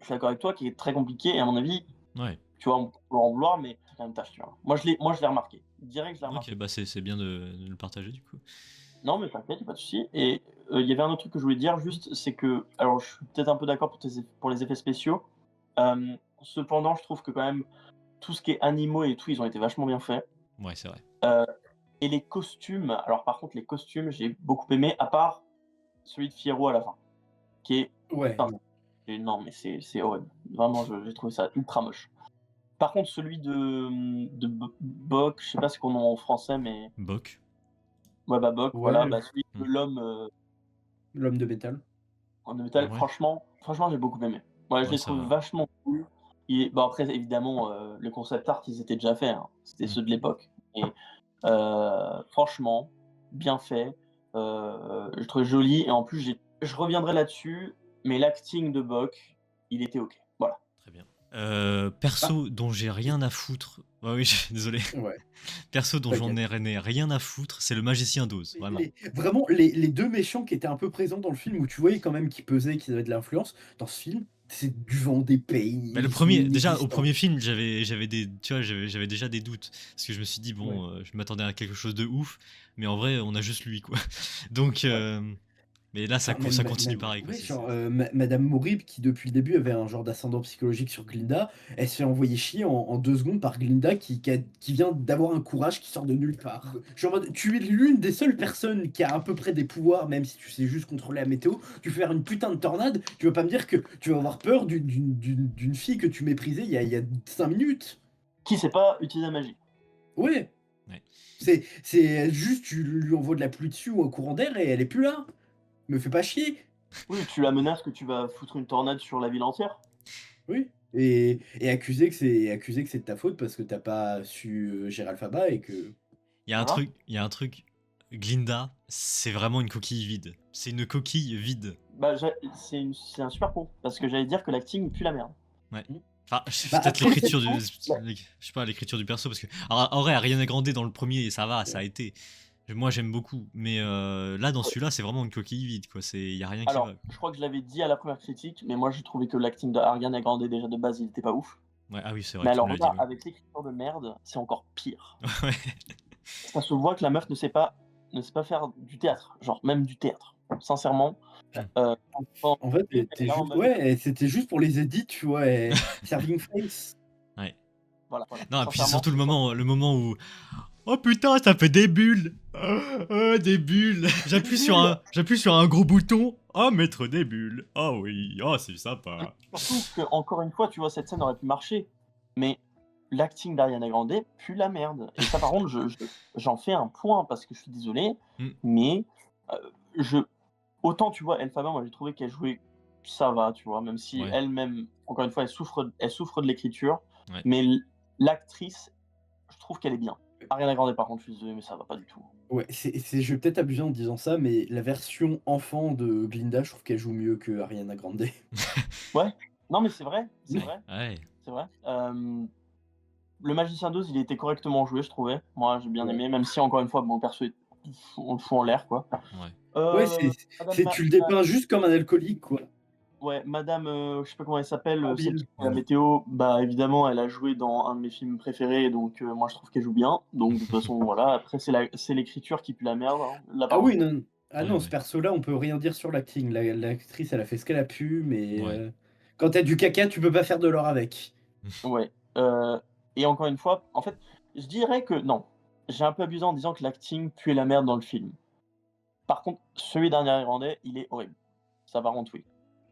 je suis d'accord avec toi, qui est très compliqué et à mon avis, Ouais. tu vois, on peut en vouloir, mais c'est quand même tâche, tu vois. Moi je l'ai remarqué. Direct, je l'ai remarqué. Ok, bah c'est bien de le partager du coup. Non, mais t'inquiète, y a pas de souci. Et il y avait un autre truc que je voulais dire, juste, c'est que, alors je suis peut-être un peu d'accord pour les effets spéciaux. Cependant, je trouve que quand même, tout ce qui est animaux et tout, ils ont été vachement bien faits. Ouais, c'est vrai. Et les costumes, alors par contre, les costumes, j'ai beaucoup aimé, à part celui de Fiyero à la fin, qui est. Ouais, Enfin, non. non, mais c'est horrible. Vraiment, j'ai trouvé ça ultra moche. Par contre, celui de Bok, je sais pas ce qu'on a en français, mais. Bok. Ouais, bah Bok, voilà, Ouais, bah celui de Hmm. l'homme. l'homme de métal. En métal, Ouais. franchement, j'ai beaucoup aimé. Ouais, je Ouais, l'ai ça trouvé va. vachement cool. Bon, après, évidemment, le concept art, ils étaient déjà faits, hein. C'était Mm. ceux de l'époque. Et franchement, bien fait. Je trouvais joli. Et en plus, je reviendrai là-dessus, mais l'acting de Bok, il était OK. Voilà. Très bien. Ah, Perso dont j'ai rien à foutre. Ouais, oui, désolé. ouais, Perso dont j'en t'inquiète. ai rien à foutre, c'est le magicien d'Oz, vraiment. Vraiment, les deux méchants qui étaient un peu présents dans le film, où tu voyais quand même qu'ils pesaient, qu'ils avaient de l'influence, dans ce film, c'est du vent d'épée, Mais le ils sont premier, déjà au inexistants. premier film, j'avais déjà des doutes parce que je me suis dit Ouais, bon, je m'attendais à quelque chose de ouf, mais en vrai, on a juste lui quoi. Donc, ouais. mais là, Enfin, ça continue pareil quoi. ouais, genre, Madame Morib, qui depuis le début avait un genre d'ascendant psychologique sur Glinda, elle se fait envoyer chier en 2 secondes par Glinda qui vient d'avoir un courage qui sort de nulle part. Genre, en mode, tu es l'une des seules personnes qui a à peu près des pouvoirs, même si tu sais juste contrôler la météo. Tu fais faire une putain de tornade, tu vas pas me dire que tu vas avoir peur d'une fille que tu méprisais il y a 5 minutes. Qui sait pas utiliser la magie? Ouais, Ouais. c'est juste, tu lui envoies de la pluie dessus ou un courant d'air et elle est plus là. Me fais pas chier. Oui, tu la menaces que tu vas foutre une tornade sur la ville entière. Oui. Et accuser que c'est de ta faute parce que t'as pas su gérer Alphaba et que. Voilà. Il y a un truc. Glinda, c'est vraiment une coquille vide. C'est une coquille vide. Bah, c'est un super con, parce que j'allais dire que l'acting pue la merde. Ouais. Mm. Enfin, c'est Bah peut-être après, l'écriture Ouais. je sais pas, l'écriture du perso parce que alors, en vrai, Ariana Grande dans le premier, ça va, ça a été. Moi, j'aime beaucoup, mais là dans celui-là, c'est vraiment une coquille vide quoi. Il y a rien qui va. Alors, je crois que je l'avais dit à la première critique, mais moi j'ai trouvé que l'acting de Ariana Grande déjà de base il était pas ouf. Ouais, ah oui, c'est vrai, Mais tu me alors l'as dit. là, Oui. avec l'écriture de merde, c'est encore pire. Ouais. Ça se voit que la meuf ne sait pas ne sait pas faire du théâtre, genre même du théâtre. Sincèrement, En quand en fait, elle est c'était là en juste mode ouais, c'était juste pour les edits, tu vois? Et serving face. Ouais. voilà, Non, et puis c'est sincèrement, surtout c'est ça. le moment où oh putain, ça fait des bulles. Des bulles. J'appuie sur un gros bouton. Oh, mettre des bulles. Oh oui, oh c'est sympa. Surtout que encore une fois, tu vois, cette scène aurait pu marcher, mais l'acting d'Ariana Grande pue la merde et ça par contre j'en fais un point parce que je suis désolé, Mm. mais je autant tu vois Elphaba, moi j'ai trouvé qu'elle jouait ça va, tu vois, même si Ouais. elle-même, encore une fois, elle souffre de l'écriture, Ouais. mais l'actrice, je trouve qu'elle est bien. Ariana Grande par contre, je suis désolé, mais ça va pas du tout. Ouais, je vais peut-être abuser en disant ça, mais la version enfant de Glinda, je trouve qu'elle joue mieux que Ariana Grande. Ouais, non mais c'est vrai, c'est vrai, Ouais. c'est vrai. Le Magicien d'Oz, il était correctement joué, je trouvais. Moi, j'ai bien Ouais. aimé, même si encore une fois, bon, le perso on le fout en l'air, quoi. Ouais. Ouais, c'est Madame c'est tu le dépeins juste comme un alcoolique, quoi. ouais, madame, je sais pas comment elle s'appelle, celle qui Orville. fait la météo, bah, évidemment, elle a joué dans un de mes films préférés, donc moi, je trouve qu'elle joue bien. Donc de toute façon, voilà, après c'est l'écriture qui pue la merde, hein. Là, Ah par oui, contre, non, ah Ouais, non, ce ouais. perso-là, on peut rien dire sur l'acting. L'actrice, elle a fait ce qu'elle a pu, mais Ouais. quand tu as du caca, tu peux pas faire de l'or avec. ouais, et encore une fois, en fait, je dirais que non, j'ai un peu abusé en disant que l'acting puait la merde dans le film. Par contre, celui d'Ariana Grande, il est horrible. Ça, par contre, oui.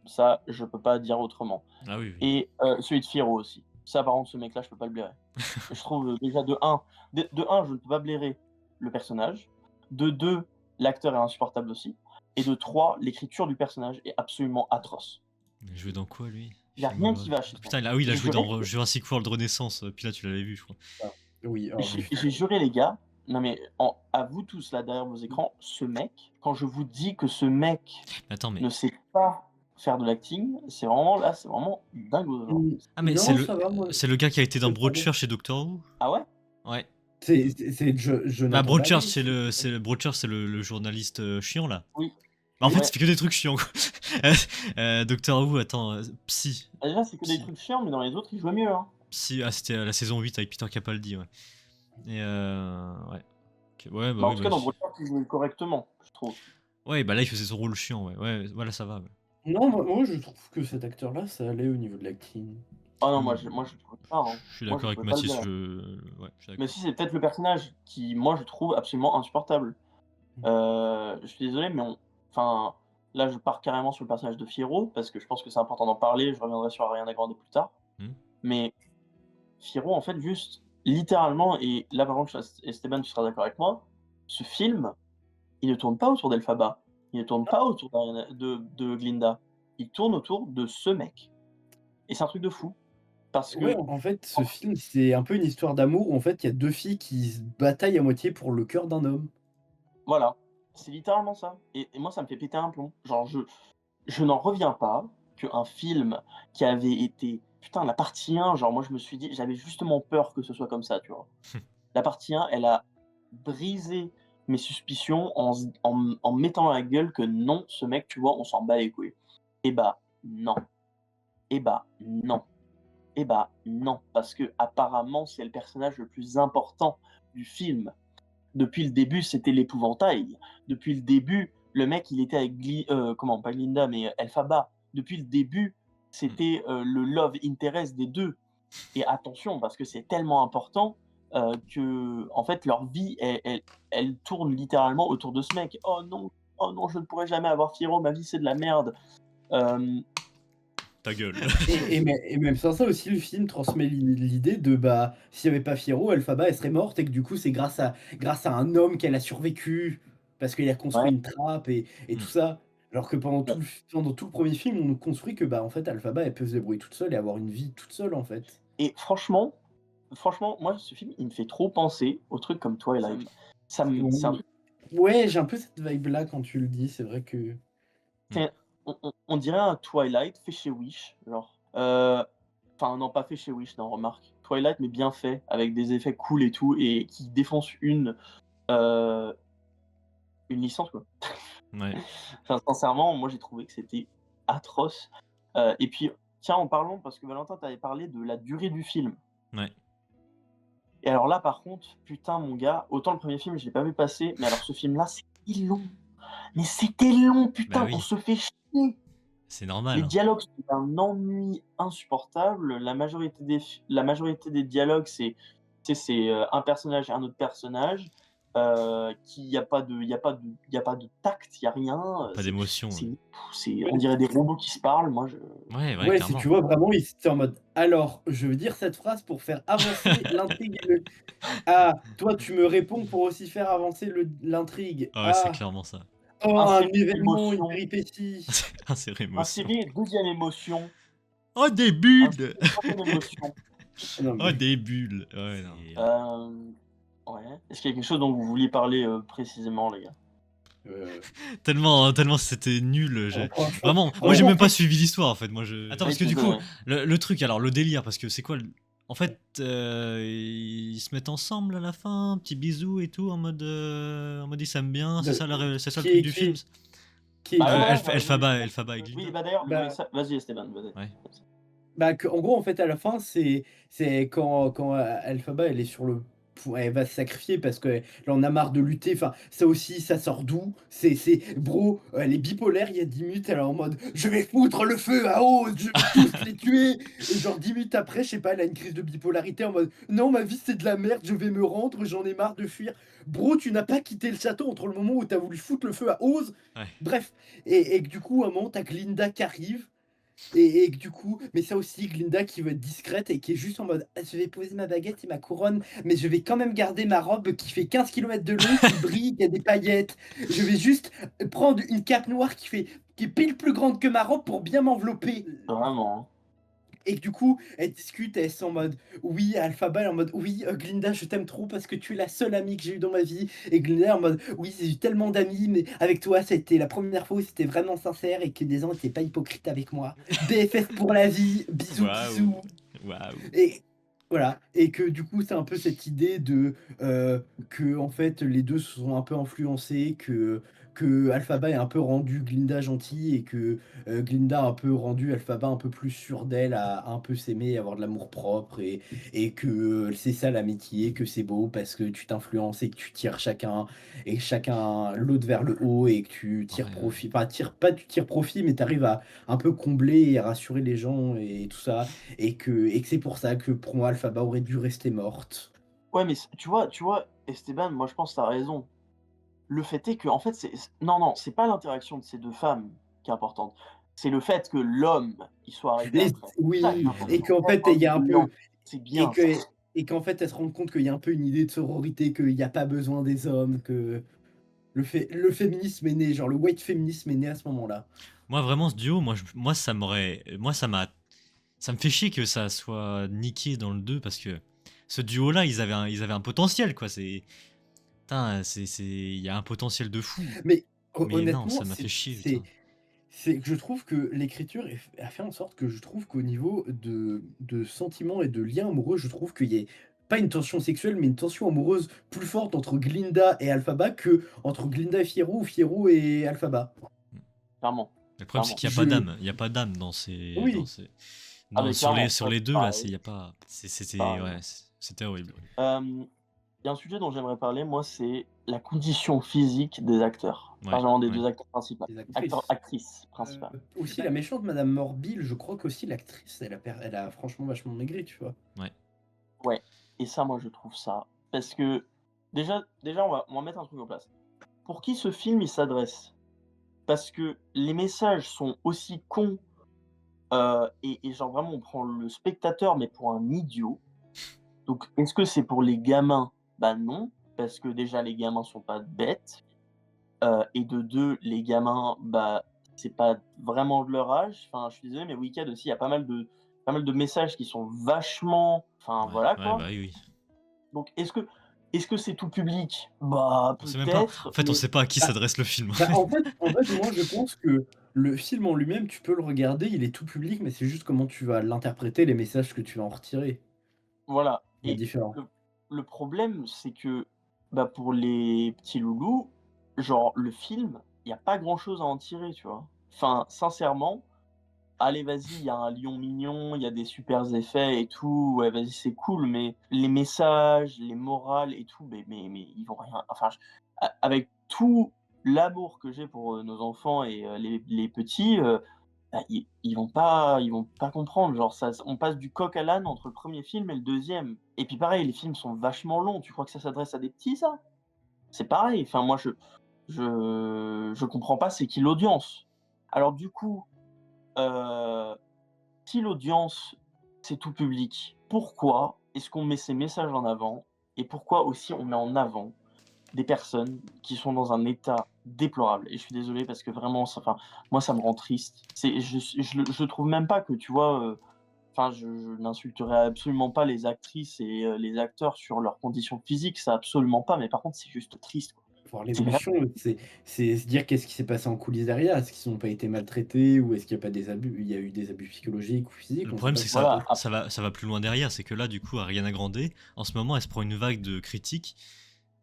Ça, je peux pas dire autrement. Ah oui, oui. Et celui de Firo aussi. Ça, par contre, ce mec-là, je peux pas le blairer. Je trouve déjà de un, je ne peux pas blairer le personnage. De 2, l'acteur est insupportable aussi. Et de 3, l'écriture du personnage est absolument atroce. Il jouait dans quoi lui? Il y a Film, rien qui va chez ah, ce putain, mec. oui, il a J'ai joué juré, dans Jurassic World Renaissance. Puis là, tu l'avais vu, je crois. Ah, oui, oh oui. j'ai juré, les gars. Non mais à vous tous là derrière vos écrans, ce mec, quand je vous dis que ce mec Attends, mais ne sait pas faire de l'acting, c'est vraiment là, c'est vraiment dingue. Genre. ah mais Non, ça va, moi. c'est le gars qui a été dans C'est pas bon. Broadchurch chez Doctor Who. Ah ouais? Ouais. C'est Bah Jonathan Broadchurch, Barré. Broadchurch, c'est le journaliste chiant là. Oui. Bah, en fait, Ouais. il fait que des trucs chiants quoi. Doctor Who, attends, Psy. Bah, déjà, c'est que des Psy. trucs chiants, mais dans les autres, il jouait mieux. Hein. Psy, ah c'était la saison 8 avec Peter Capaldi, ouais. Et ouais. Ok, ouais, bah Bah, en oui, tout bah cas, dans oui. Broadchurch, il jouait correctement, je trouve. Ouais, bah là il faisait son rôle chiant, ouais. Ouais, voilà, ça va. Ouais. Non, moi, je trouve que cet acteur-là, ça allait au niveau de l'acting. Ah non, Oui, moi, je trouvais pas. Hein. je suis Moi, d'accord je avec pouvais pas le Mathis, blairer. ouais, je suis Mais d'accord. si, c'est peut-être le personnage qui, moi, je trouve absolument insupportable. Je suis désolé, mais enfin, là, je pars carrément sur le personnage de Firo, parce que je pense que c'est important d'en parler. Je reviendrai sur Ariana Grande plus tard. Hmm. Mais Firo, en fait, juste, littéralement, et là, par contre, Esteban, tu seras d'accord avec moi, ce film, il ne tourne pas autour d'Elphaba. Il ne tourne pas autour de Glinda. Il tourne autour de ce mec. Et c'est un truc de fou. Parce Ouais, que, en fait, ce film, c'est un peu une histoire d'amour où en fait, il y a 2 filles qui se bataillent à moitié pour le cœur d'un homme. voilà, c'est littéralement ça. Et moi, ça me fait péter un plomb. Genre, je n'en reviens pas qu'un film qui avait été. Putain, la partie 1, genre, moi, je me suis dit, j'avais justement peur que ce soit comme ça, tu vois. La partie 1, elle a brisé mes suspicions en me mettant dans la gueule que non, ce mec, tu vois, on s'en bat les couilles. Eh bah, non. Eh bah, non. Eh bah, non. Parce que apparemment, c'est le personnage le plus important du film. Depuis le début, c'était l'épouvantail. Depuis le début, le mec, il était avec comment, pas Glinda, mais Elphaba. Depuis le début, c'était le love interest des deux. Et attention, parce que c'est tellement important que, en fait, leur vie, elle tourne littéralement autour de ce mec. Oh non, je ne pourrai jamais avoir Firo, ma vie c'est de la merde. Ta gueule. Et même sans ça aussi, le film transmet l'idée de, bah, s'il y avait pas Fiyero, Elphaba, elle serait morte et que du coup, c'est grâce à un homme qu'elle a survécu, parce qu'il a construit Ouais. une trappe et tout Mm. ça. Alors que pendant tout le premier film, on nous construit que, bah, en fait, Elphaba, elle peut se débrouiller toute seule et avoir une vie toute seule, en fait. Et franchement, moi, ce film, il me fait trop penser aux trucs comme Twilight. C'est un truc. Ouais, j'ai un peu cette vibe-là quand tu le dis, c'est vrai que On dirait un Twilight fait chez Wish, genre. Enfin, non, pas fait chez Wish, non, remarque. Twilight, mais bien fait, avec des effets cool et tout, et qui défonce euh, une licence, quoi. Ouais. Enfin, sincèrement, moi, j'ai trouvé que c'était atroce. Et puis, tiens, en parlons, parce que Valentin, t'avais parlé de la durée du film. Ouais. Et alors là, par contre, putain, mon gars, autant le premier film, je l'ai pas vu passer, mais alors ce film-là, c'était long. Mais c'était long, Bah putain, on oui, se fait chier. c'est normal. Les Hein. dialogues sont un ennui insupportable. La majorité des dialogues, c'est un personnage et un autre personnage. Qui y a pas de, y a pas de, y a pas de tact, y a rien. Pas d'émotion. On dirait des robots qui se parlent. Moi, je. Ouais, Ouais, si clairement. tu vois vraiment, ils étaient en mode: «Alors, je veux dire cette phrase pour faire avancer l'intrigue et le ah, toi tu me réponds pour aussi faire avancer l'intrigue. Ah ouais, c'est Ah, clairement ça. oh un Insérer événement, une l'émotion, péripétie». Insérer émotion. insérer deuxième émotion, Oh, des bulles! insérer troisième émotion. Non Oh, mais des bulles! Ouais, non. Ouais. Est-ce qu'il y a quelque chose dont vous vouliez parler précisément, les gars? Tellement c'était nul. franchement Vraiment, moi j'ai franchement, même pas suivi l'histoire en fait. Moi je. Attends, parce que du coup, Ouais. le truc, alors le délire, parce que c'est quoi En fait, ils se mettent ensemble à la fin, petit bisou et tout, en mode ils s'aiment bien, c'est ça, c'est ça le truc du film. Elphaba et Glinda. Oui, bah d'ailleurs, Bah oui, vas-y Esteban, vas-y. Ouais. Bah, que en gros, en fait, à la fin, c'est quand Elphaba, elle est sur le point elle va se sacrifier parce qu'elle en a marre de lutter. Enfin, ça aussi, ça sort d'où? C'est bro, elle est bipolaire il y a 10 minutes, elle est en mode: «Je vais foutre le feu à Oz, je vais tous les tuer!» et genre 10 minutes après, je sais pas, elle a une crise de bipolarité en mode: «Non, ma vie, c'est de la merde, je vais me rendre, j'en ai marre de fuir». Bro, tu n'as pas quitté le château entre le moment où tu as voulu foutre le feu à Oz. Ouais. Bref, et que du coup, à un moment, tu as Glinda qui arrive et que du coup, mais ça aussi, Glinda qui veut être discrète et qui est juste en mode: «Ah, je vais poser ma baguette et ma couronne, mais je vais quand même garder ma robe qui fait 15 kilomètres de long, qui brille, qui a des paillettes. Je vais juste prendre une cape noire qui est pile plus grande que ma robe pour bien m'envelopper». Vraiment. Hein. Et que du coup, elles discutent, elles sont en mode: «Oui», Alphaba elle est en mode: «Oui, Glinda, je t'aime trop parce que tu es la seule amie que j'ai eue dans ma vie». Et Glinda en mode: «Oui, j'ai eu tellement d'amis, mais avec toi, ça a été la première fois où c'était vraiment sincère et que les gens étaient pas hypocrites avec moi. BFF pour la vie, bisous, bisous». Waouh. Et voilà, et que du coup, c'est un peu cette idée de, que en fait, les 2 se sont un peu influencés, que Alphaba est un peu rendu Glinda gentille et que, Glinda a un peu rendu Alphaba un peu plus sûr d'elle, à un peu s'aimer, avoir de l'amour-propre et que, c'est ça l'amitié, que c'est beau parce que tu t'influences et que tu tires chacun l'autre vers le haut et que tu tires Ouais. profit enfin, tu tires profit, mais tu arrives à un peu combler et à rassurer les gens et tout ça. Et que c'est pour ça que pour moi, Alphaba aurait dû rester morte. Ouais, mais tu vois, Esteban, moi je pense que tu as raison. Le fait est que, en fait, non, c'est pas l'interaction de ces deux femmes qui est importante. C'est le fait que l'homme, il soit arrivé après. Ça qui est Oui, important. et qu'en fait, il y a un peu C'est et bien que ça. et qu'en fait, elle se rende compte qu'il y a un peu une idée de sororité, qu'il y a pas besoin des hommes, que le féminisme est né, genre le white féminisme est né à ce moment-là. Moi vraiment ce duo, moi ça m'aurait, ça me fait chier que ça soit niqué dans le 2 parce que ce duo là, ils avaient un potentiel quoi. Putain, il y a un potentiel de fou. Mais Mais non, honnêtement, ça m'a fait chier, putain. c'est que je trouve que l'écriture a fait en sorte que je trouve qu'au niveau de sentiments et de liens amoureux, je trouve qu'il y ait pas une tension sexuelle, mais une tension amoureuse plus forte entre Glinda et Alphaba que entre Glinda et Fiyero ou Fiyero et Alphaba. Clairement. Le problème c'est qu'il n'y a Je pas d'âme, il y a pas d'âme Oui, Ah, mais sur clairement, les deux là, pareil, il y a pas, pareil. ouais, c'était horrible. Il y a un sujet dont j'aimerais parler, moi, c'est la condition physique des acteurs. Ouais, Particulièrement des ouais. deux acteurs principaux. les actrices. Actrices principales. Aussi la méchante Madame Morbill, je crois qu'aussi l'actrice, elle a franchement vachement maigri, tu vois? Ouais. Et ça, moi, je trouve ça. Parce que, déjà on va mettre un truc en place. Pour qui ce film, il s'adresse? Parce que les messages sont aussi cons, et genre vraiment, on prend le spectateur, mais pour un idiot. Donc, est-ce que c'est pour les gamins? Bah non, parce que déjà, les gamins sont pas bêtes. Et de 2, les gamins, bah, c'est pas vraiment de leur âge. Enfin, je suis désolé, mais Wicked aussi, il y a pas mal de messages qui sont vachement, enfin, voilà, Ouais, quoi. bah oui. Donc est-ce que c'est tout public? Bah, On sait même pas. peut-être, En fait, on mais sait pas à qui Bah s'adresse le film. en fait, moi, je pense que le film en lui-même, tu peux le regarder, il est tout public, mais c'est juste comment tu vas l'interpréter, les messages que tu vas en retirer, voilà. qui est Et différent. le problème, c'est que, bah, pour les petits loulous, genre, le film, il y a pas grand chose à en tirer, tu vois? Enfin, sincèrement, allez, vas-y, il y a un lion mignon, il y a des super effets et tout, ouais, vas-y, c'est cool, mais les messages, les morales et tout, mais ils vont rien. Enfin, avec tout l'amour que j'ai pour nos enfants et les petits, bah, ils vont pas comprendre. Genre, on passe du coq à l'âne entre le premier film et le deuxième. Et puis, pareil, les films sont vachement longs. Tu crois que ça s'adresse à des petits, ça? C'est pareil. Enfin, moi, je comprends pas, c'est qui l'audience? Alors, du coup, Heu, si l'audience, c'est tout public, pourquoi est-ce qu'on met ces messages en avant? Et pourquoi aussi on met en avant des personnes qui sont dans un état déplorable? Et je suis désolé parce que vraiment moi ça me rend triste. Je trouve même pas que, tu vois, je n'insulterai absolument pas les actrices et les acteurs sur leurs conditions physiques, ça absolument pas, mais par contre c'est juste triste, quoi. Voir C'est vrai. l'évolution, c'est se dire qu'est-ce qui s'est passé en coulisses derrière. Est-ce qu'ils ont pas été maltraités ou est-ce qu'il y a pas des abus il y a eu des abus psychologiques ou physiques? Le On sait problème, pas c'est que ce qui s'est Voilà, passé. ça va plus loin derrière. C'est que là, du coup, Ariana Grande, en ce moment, elle se prend une vague de critiques,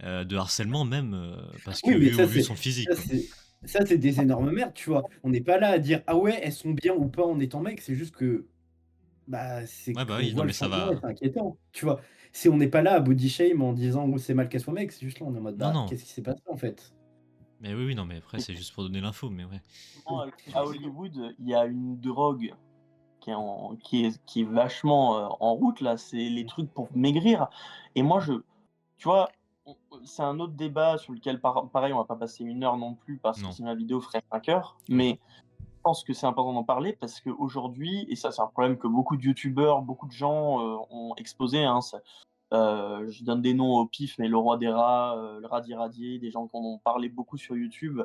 de harcèlement même, parce que Oui, mais vu son physique, ça quoi. c'est ça c'est des énormes merdes, tu vois? On n'est pas là à dire: «Ah ouais, elles sont bien ou pas en étant mecs», c'est juste que, bah, c'est Ouais, bah qu'on oui, non, voit le mais ça changement et va. c'est inquiétant, tu vois? On n'est pas là à body shame en disant: «Oh, c'est mal qu'elles soient mecs», c'est juste là, on est en mode: Non, «Bah, non. qu'est-ce qui s'est passé en fait?» Mais oui, oui, non, mais après, c'est juste pour donner l'info, mais ouais. effectivement, à Hollywood, il y a une drogue qui est vachement, en route là, c'est les trucs pour maigrir et moi tu vois, c'est un autre débat sur lequel pareil, on va pas passer 1 heure non plus parce que Non. sinon la vidéo ferait 5 heures, Oui. mais je pense que c'est important d'en parler parce qu'aujourd'hui et ça c'est un problème que beaucoup de youtubeurs, beaucoup de gens, ont exposé, hein, je donne des noms au pif, mais le roi des rats, le Radi Radier, des gens qui en ont parlé beaucoup sur YouTube,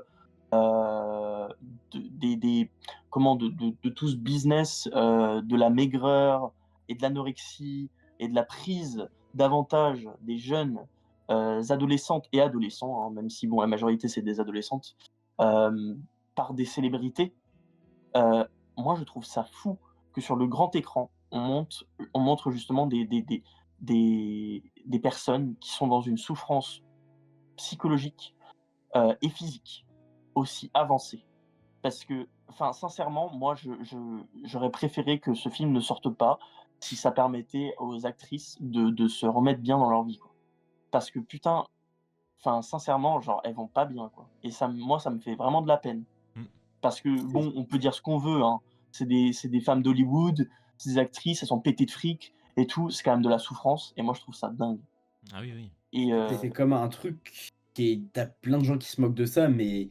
heu, des comment de tout ce business, de la maigreur et de l'anorexie et de la prise d'avantage des jeunes, adolescentes et adolescents, hein, même si bon, la majorité c'est des adolescentes, hem, par des célébrités. Heu, Moi je trouve ça fou que sur le grand écran, on montre justement des personnes qui sont dans une souffrance psychologique, et physique aussi avancée. Parce que, enfin, sincèrement, moi, j'aurais préféré que ce film ne sorte pas si ça permettait aux actrices de se remettre bien dans leur vie, quoi. Parce que putain, enfin, sincèrement, genre, elles vont pas bien, quoi. Et moi, ça me fait vraiment de la peine. Mm. Parce que bon, on peut dire ce qu'on veut, hein. C'est des femmes d'Hollywood, c'est des actrices, elles sont pétées de fric et tout, c'est quand même de la souffrance et moi, je trouve ça dingue. Ah oui, oui. Et C'est comme un truc qui est tu plein de gens qui se moquent de ça, mais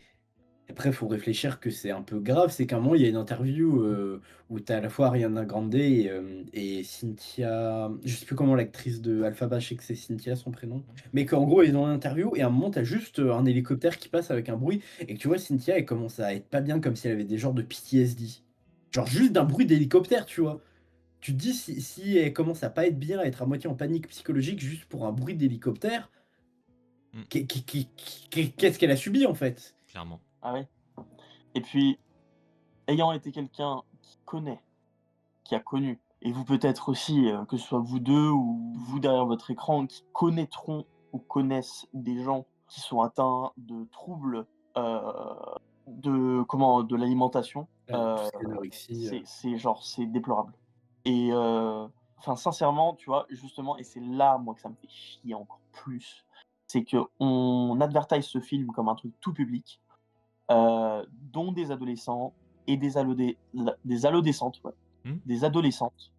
après, il faut réfléchir que c'est un peu grave. C'est qu'à un moment, il y a une interview, où tu as à la fois Ariana Grande et Cynthia, je sais plus comment l'actrice de Alphabet, je sais que c'est Cynthia son prénom, mais qu'en gros, ils ont une interview et à un moment, tu as juste, un hélicoptère qui passe avec un bruit et que tu vois Cynthia, elle commence à être pas bien comme si elle avait des genres de PTSD. Genre juste d'un bruit d'hélicoptère, tu vois? Tu te dis si elle commence à pas être bien, à être à moitié en panique psychologique juste pour un bruit d'hélicoptère, Mm. qu'est-ce qu'elle a subi, en fait? Clairement. ah ouais. Et puis, ayant été quelqu'un qui connaît, qui a connu, et vous peut-être aussi, que ce soit vous 2 ou vous derrière votre écran, qui connaîtront ou connaissent des gens qui sont atteints de troubles, heu, de l'alimentation, Tout ce qui est anorexie, c'est genre, c'est déplorable. Et enfin sincèrement, tu vois, justement et c'est là, moi, que ça me fait chier encore plus, c'est qu'on advertise ce film comme un truc tout public, dont des adolescents et des alodescentes, ouais, Mm. des adolescentes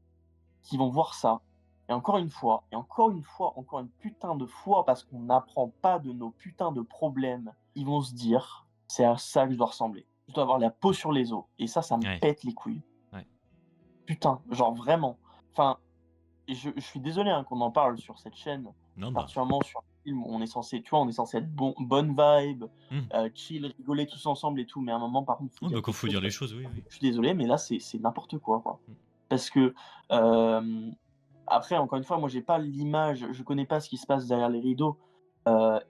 qui vont voir ça et encore une fois et encore une fois, encore une putain de fois, parce qu'on n'apprend pas de nos putains de problèmes, ils vont se dire: «C'est à ça que je dois ressembler. Je dois avoir la peau sur les os» et ça me Ouais. pète les couilles. Ouais. Putain, genre vraiment. Enfin, je suis désolé, hein, qu'on en parle sur cette chaîne, Non, bah. particulièrement sur un film où on est censé, tu vois, on est censé être bonne vibe, Mm. chill, rigoler tous ensemble et tout, mais à un moment, par contre, faut Ouais, dire bah, quand quelque faut chose dire les parce que choses, oui, oui. je suis désolé, mais là, c'est n'importe quoi, quoi. Mm. Parce que, hem, après, encore une fois, moi, j'ai pas l'image, je connais pas ce qui se passe derrière les rideaux,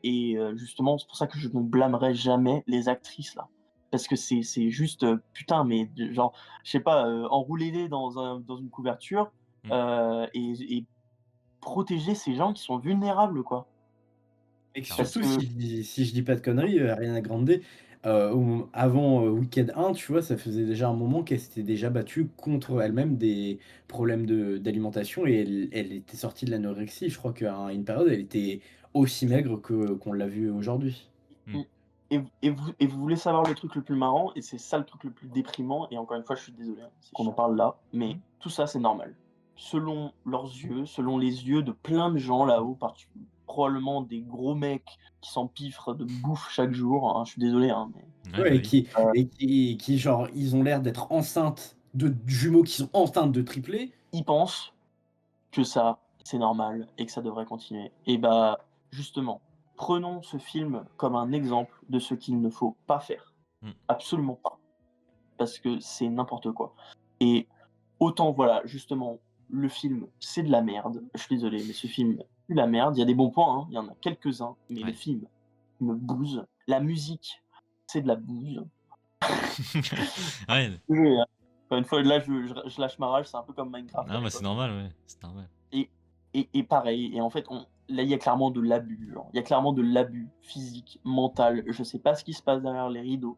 et justement, c'est pour ça que je ne blâmerai jamais les actrices, là. Parce que c'est juste, putain, mais de genre, je sais pas, enroulez-les dans une couverture, Mm. et protéger ces gens qui sont vulnérables, quoi. et que Parce Clairement. surtout que si je dis pas de conneries, Ariana Grande, avant Wicked 1, tu vois, ça faisait déjà un moment qu'elle s'était déjà battue contre elle-même des problèmes d'alimentation et elle était sortie de l'anorexie. Je crois qu'à une période, elle était aussi maigre qu'on l'a vu aujourd'hui. Mmh. Et vous voulez savoir le truc le plus marrant, et c'est ça le truc le plus déprimant, et encore une fois, je suis désolé, hein, c'est qu'on en parle là, mais tout ça, c'est normal. Selon leurs yeux, selon les yeux de plein de gens là-haut, probablement des gros mecs qui s'empiffrent de bouffe chaque jour, hein, je suis désolé, hein, mais Ouais, bah Ouais, oui. et qui genre, ils ont l'air d'être enceintes de jumeaux qui sont enceintes de triplés. ils pensent que ça, c'est normal et que ça devrait continuer. Et bah, justement, prenons ce film comme un exemple de ce qu'il ne faut pas faire. Mmh. Absolument pas. Parce que c'est n'importe quoi. Et autant, voilà, justement, le film, c'est de la merde. Je suis désolé, mais ce film, c'est de la merde. Il y a des bons points, hein, il y en a quelques-uns, mais le Ouais. film me bouse. La musique, c'est de la bouse. Ouais. Désolé, hein. Encore une fois, là, je lâche ma rage, c'est un peu comme Minecraft à Ah bah c'est l'époque. normal, ouais, c'est normal. Et, et pareil, et en fait, là, il y a clairement de l'abus. Genre. Il y a clairement de l'abus physique, mental. Je sais pas ce qui se passe derrière les rideaux,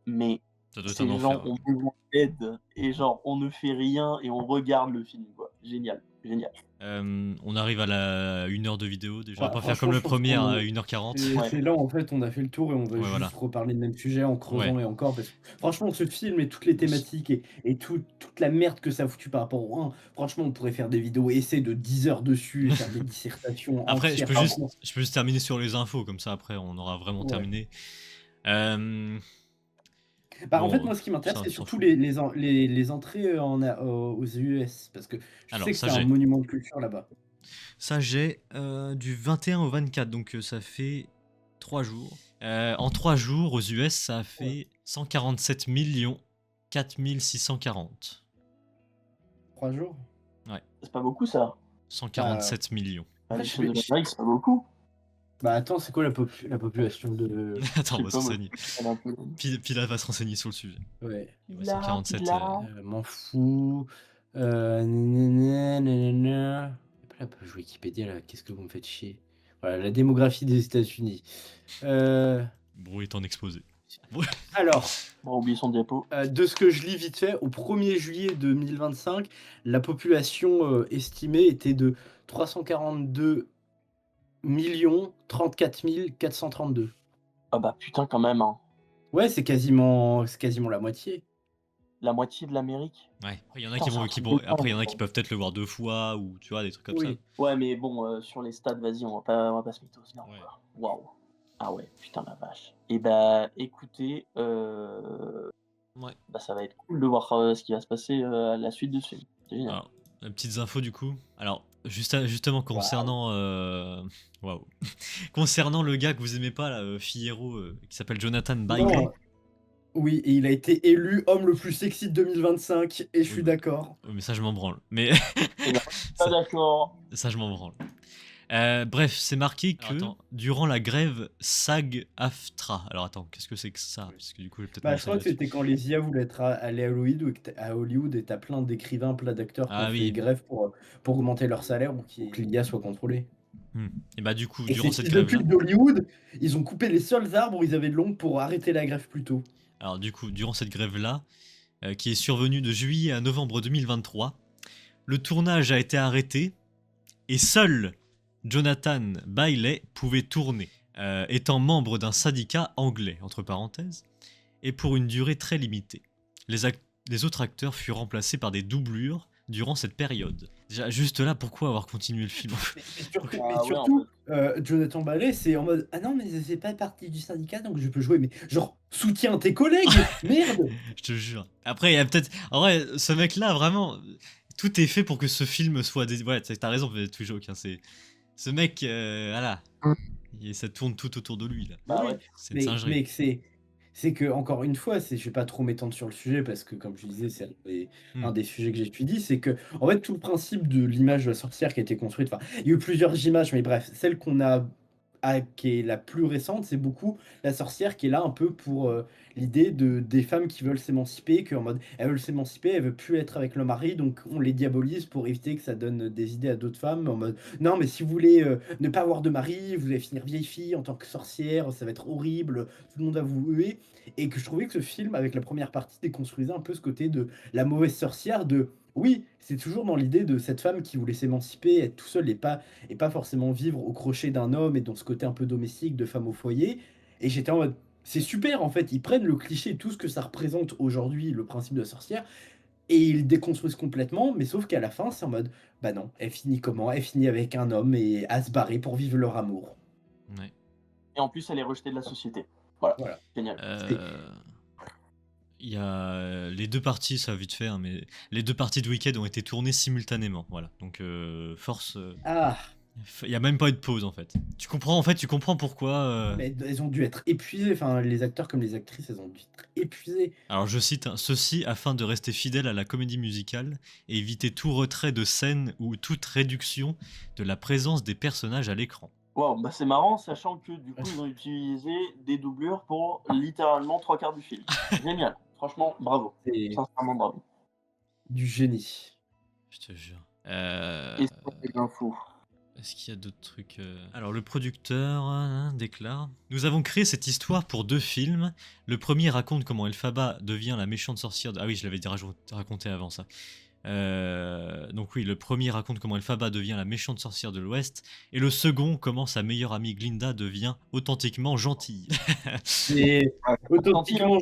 mais Ça doit être un ces gens enfer. ont besoin d'aide. Et genre, on ne fait rien et on regarde le film, quoi. Génial, génial. On arrive à la 1 heure de vidéo déjà. On va pas faire Franchement, comme je le pense premier à qu'on 1h40. Ouais. c'est là, en fait, on a fait le tour et on va Ouais, juste voilà. reparler le même sujet en creusant Ouais. et encore. Parce que franchement, ce film et toutes les thématiques et toute la merde que ça a foutu par rapport au 1, franchement, on pourrait faire des vidéos essais de 10 heures dessus et faire des dissertations Après, je entières. peux juste, Franchement, je peux juste terminer sur les infos, comme ça après on aura vraiment ouais. terminé. Euh, En fait, bon, moi, ce qui m'intéresse, ça, c'est on s'en surtout fout. les entrées aux US. Parce que je Alors, sais que ça c'est un j'ai. monument de culture là-bas. Ça j'ai du 21 au 24, donc ça fait 3 jours. En 3 jours, aux US, ça a fait 147 4640. 3 jours. C'est pas beaucoup, ça. 147 millions. À Après, l'échelle de l'Amérique, c'est pas beaucoup. attends, c'est quoi la population de. Attends, Je on va sais pas, moi, s'enseigner. je connais un peu. Pilat va se renseigner sur le sujet. Ouais. Ouais, 147. M'en fous. Nanana, nanana. Hop là, page Wikipédia, là, qu'est-ce que vous me faites chier? Voilà, la démographie des États-Unis. Bruit est en exposé. Alors, On va oublier son diapo. de ce que je lis vite fait, au 1er juillet 2025, la population estimée était de 342 034 432. Ah bah putain, quand même, hein. Ouais, c'est quasiment la moitié. La moitié de l'Amérique. Ouais. Après, il y en a Putain, qui c'est vont, un qui truc vont- de après, il y en a dingue, qui quoi. peuvent peut-être le voir 2 fois ou tu vois des trucs comme ça. Oui. Ouais, mais bon, sur les stats, vas-y, on va pas se mytho, non, Ouais. quoi. Waouh. Ah ouais, putain la vache. Et bah, écoutez, Ouais. bah, ça va être cool de voir ce qui va se passer à la suite de ce film. C'est génial. Alors, petites infos du coup. Alors, justement concernant, waouh, concernant le gars que vous aimez pas là, Fillero, qui s'appelle Jonathan Bailey. Non. Oui, et il a été élu homme le plus sexy de 2025, et je suis Oui, d'accord. mais ça je m'en branle. Mais Pas d'accord. ça je m'en branle. Bref, c'est marqué que durant la grève SAG-AFTRA. Alors attends, qu'est-ce que c'est que ça? Parce que du coup, j'ai peut-être Je crois que c'était quand les IA voulaient aller à Hollywood, et t'as plein d'écrivains, plein d'acteurs qui ont fait grève pour augmenter leur salaire ou que l'IA soit contrôlée. Et bah du coup, Et durant ces cette fils de grève-là. pute d'Hollywood, ils ont coupé les seuls arbres où ils avaient de l'ombre pour arrêter la grève plus tôt. Alors du coup, durant cette grève-là, qui est survenue de juillet à novembre 2023, le tournage a été arrêté et seul Jonathan Bailey pouvait tourner, étant membre d'un syndicat anglais, entre parenthèses, et pour une durée très limitée. Les autres acteurs furent remplacés par des doublures durant cette période. Déjà, juste là, pourquoi avoir continué le film? Mais surtout, Jonathan Bailey, c'est en mode « Ah non, mais c'est pas partie du syndicat, donc je peux jouer. » Mais genre, soutiens tes collègues, merde. Je te jure. Après, il y a peut-être... En vrai, ce mec-là, vraiment, tout est fait pour que ce film soit... Ouais, t'as raison, tout joke. Hein, ce mec, voilà. Ça tourne tout autour de lui, là. Bah ouais. C'est une singerie. Mais c'est que, encore une fois, je vais pas trop m'étendre sur le sujet parce que, comme je disais, c'est un des sujets que j'étudie, c'est que, en fait, tout le principe de l'image de la sorcière qui a été construite, enfin, il y a eu plusieurs images, mais bref, celle qu'on a qui est la plus récente, c'est beaucoup La Sorcière qui est là un peu pour, l'idée des femmes qui veulent s'émanciper, qu'en mode elles veulent s'émanciper, elles veulent plus être avec le mari, donc on les diabolise pour éviter que ça donne des idées à d'autres femmes en mode: «Non mais si vous voulez, ne pas avoir de mari, vous allez finir vieille fille en tant que sorcière, ça va être horrible, tout le monde va vous huer» et que je trouvais que ce film, avec la première partie, déconstruisait un peu ce côté de la mauvaise sorcière de oui, c'est toujours dans l'idée de cette femme qui voulait s'émanciper, être tout seul et pas forcément vivre au crochet d'un homme et dans ce côté un peu domestique de femme au foyer et j'étais en mode: «C'est super en fait», ils prennent le cliché et tout ce que ça représente aujourd'hui, le principe de la sorcière et ils le déconstruisent complètement, mais sauf qu'à la fin, c'est en mode: «Bah non, elle finit comment? Elle finit avec un homme et à se barrer pour vivre leur amour». Ouais. Et en plus, elle est rejetée de la société. Voilà, Voilà. génial. Il y a les deux parties, ça va vite fait, hein, mais les deux parties de Wicked ont été tournées simultanément. Voilà. Donc, force. Ah! Il n'y a même pas eu de pause en fait. Tu comprends pourquoi. Mais elles ont dû être épuisées, enfin les acteurs comme les actrices, elles ont dû être épuisées. Alors je cite, hein, ceci afin de rester fidèle à la comédie musicale et éviter tout retrait de scène ou toute réduction de la présence des personnages à l'écran. Waouh, bah c'est marrant, sachant que du coup, ils ont utilisé des doublures pour littéralement 3/4 du film. Génial, franchement, bravo. C'est Sincèrement, bravo. du génie. Je te jure. Et ça, c'est un fou. Est-ce qu'il y a d'autres trucs Alors le producteur déclare: Nous avons créé cette histoire pour 2 films. Le premier raconte comment Elphaba devient la méchante sorcière de... Ah oui, je l'avais raconté avant ça. Donc oui, le premier raconte comment Elphaba devient la méchante sorcière de l'Ouest, et le second comment sa meilleure amie Glinda devient authentiquement gentille. C'est authentiquement,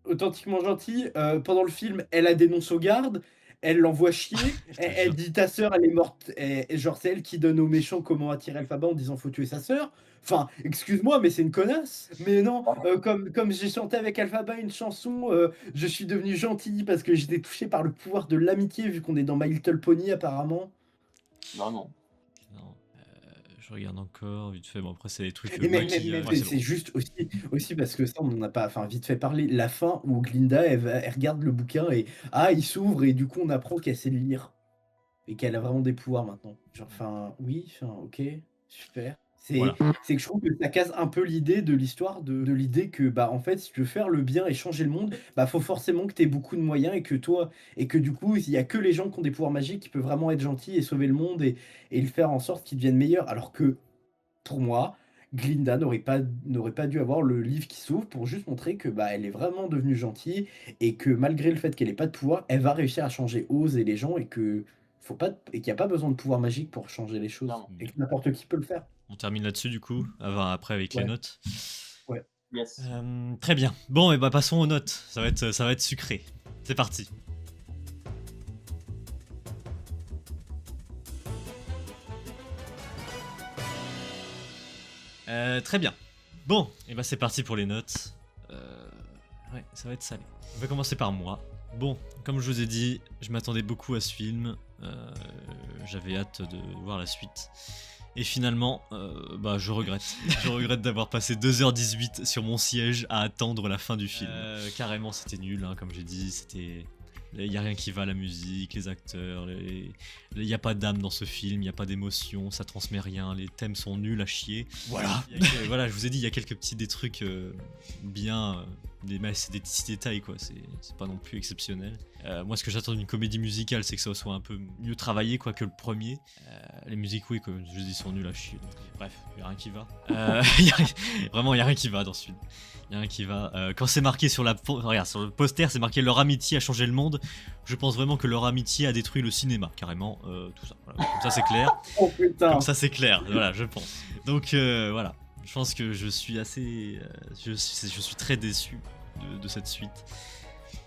authentiquement gentil. Pendant le film, elle a des noms sauvegarde, elle l'envoie chier, elle dit ta sœur, elle est morte. Et, genre, c'est elle qui donne aux méchants comment attirer Alphaba en disant faut tuer sa sœur. Enfin, excuse-moi, mais c'est une connasse. Mais non, comme j'ai chanté avec Alphaba une chanson, je suis devenu gentil parce que j'étais touché par le pouvoir de l'amitié, vu qu'on est dans My Little Pony apparemment. Vraiment. Non, je regarde encore vite fait. Bon, après c'est des trucs Et maquillage. Ouais, c'est bon. juste aussi parce que ça, on en a pas, enfin, vite fait parler. La fin où Glinda, elle regarde le bouquin et ah, il s'ouvre et du coup, on apprend qu'elle sait le lire et qu'elle a vraiment des pouvoirs maintenant. Genre, enfin, oui, enfin, ok, super. Voilà. C'est que je trouve que ça casse un peu l'idée de l'histoire, de l'idée que, bah, en fait, si tu veux faire le bien et changer le monde, bah, faut forcément que tu aies beaucoup de moyens et que du coup, il y a que les gens qui ont des pouvoirs magiques qui peuvent vraiment être gentils et sauver le monde et le faire en sorte qu'il devienne meilleur. Alors que pour moi, Glinda n'aurait pas dû avoir le livre qui s'ouvre pour juste montrer que, bah, elle est vraiment devenue gentille et que malgré le fait qu'elle ait pas de pouvoir, elle va réussir à changer Oz et les gens et que faut pas et qu'il y a pas besoin de pouvoir magique pour changer les choses Clairement. et que n'importe qui peut le faire. On termine là-dessus du coup, après avec les Ouais. notes. Ouais. Yes. Très bien. Bon, et bah passons aux notes. Ça va être sucré. C'est parti. Très bien. Bon, et bah c'est parti pour les notes. Ouais, ça va être salé. On va commencer par moi. Bon, comme je vous ai dit, je m'attendais beaucoup à ce film. J'avais hâte de voir la suite. Et finalement, bah je regrette. Je regrette d'avoir passé 2h18 sur mon siège à attendre la fin du film. Carrément, c'était nul, hein, comme j'ai dit. C'était... Il n'y a rien qui va, la musique, les acteurs, il n'y a pas d'âme dans ce film, il n'y a pas d'émotion, ça transmet rien, les thèmes sont nuls à chier. Voilà. Voilà, je vous ai dit, il y a quelques petits des trucs bien... mais c'est des petits détails quoi, c'est pas non plus exceptionnel. Moi ce que j'attends d'une comédie musicale, c'est que ça soit un peu mieux travaillé quoi que le premier. Les musiques oui, comme je dis, sont nulles à chier. Donc, bref, il n'y a rien qui va. Vraiment, il n'y a rien qui va dans ce film. Il y a rien qui va. Quand c'est marqué sur regarde, sur le poster, c'est marqué leur amitié a changé le monde. Je pense vraiment que leur amitié a détruit le cinéma, carrément. Tout ça. Voilà. Comme ça, c'est clair. Oh putain. Comme ça, c'est clair. Voilà, je pense. Donc voilà. Je pense que je suis assez. Je suis très déçu de cette suite.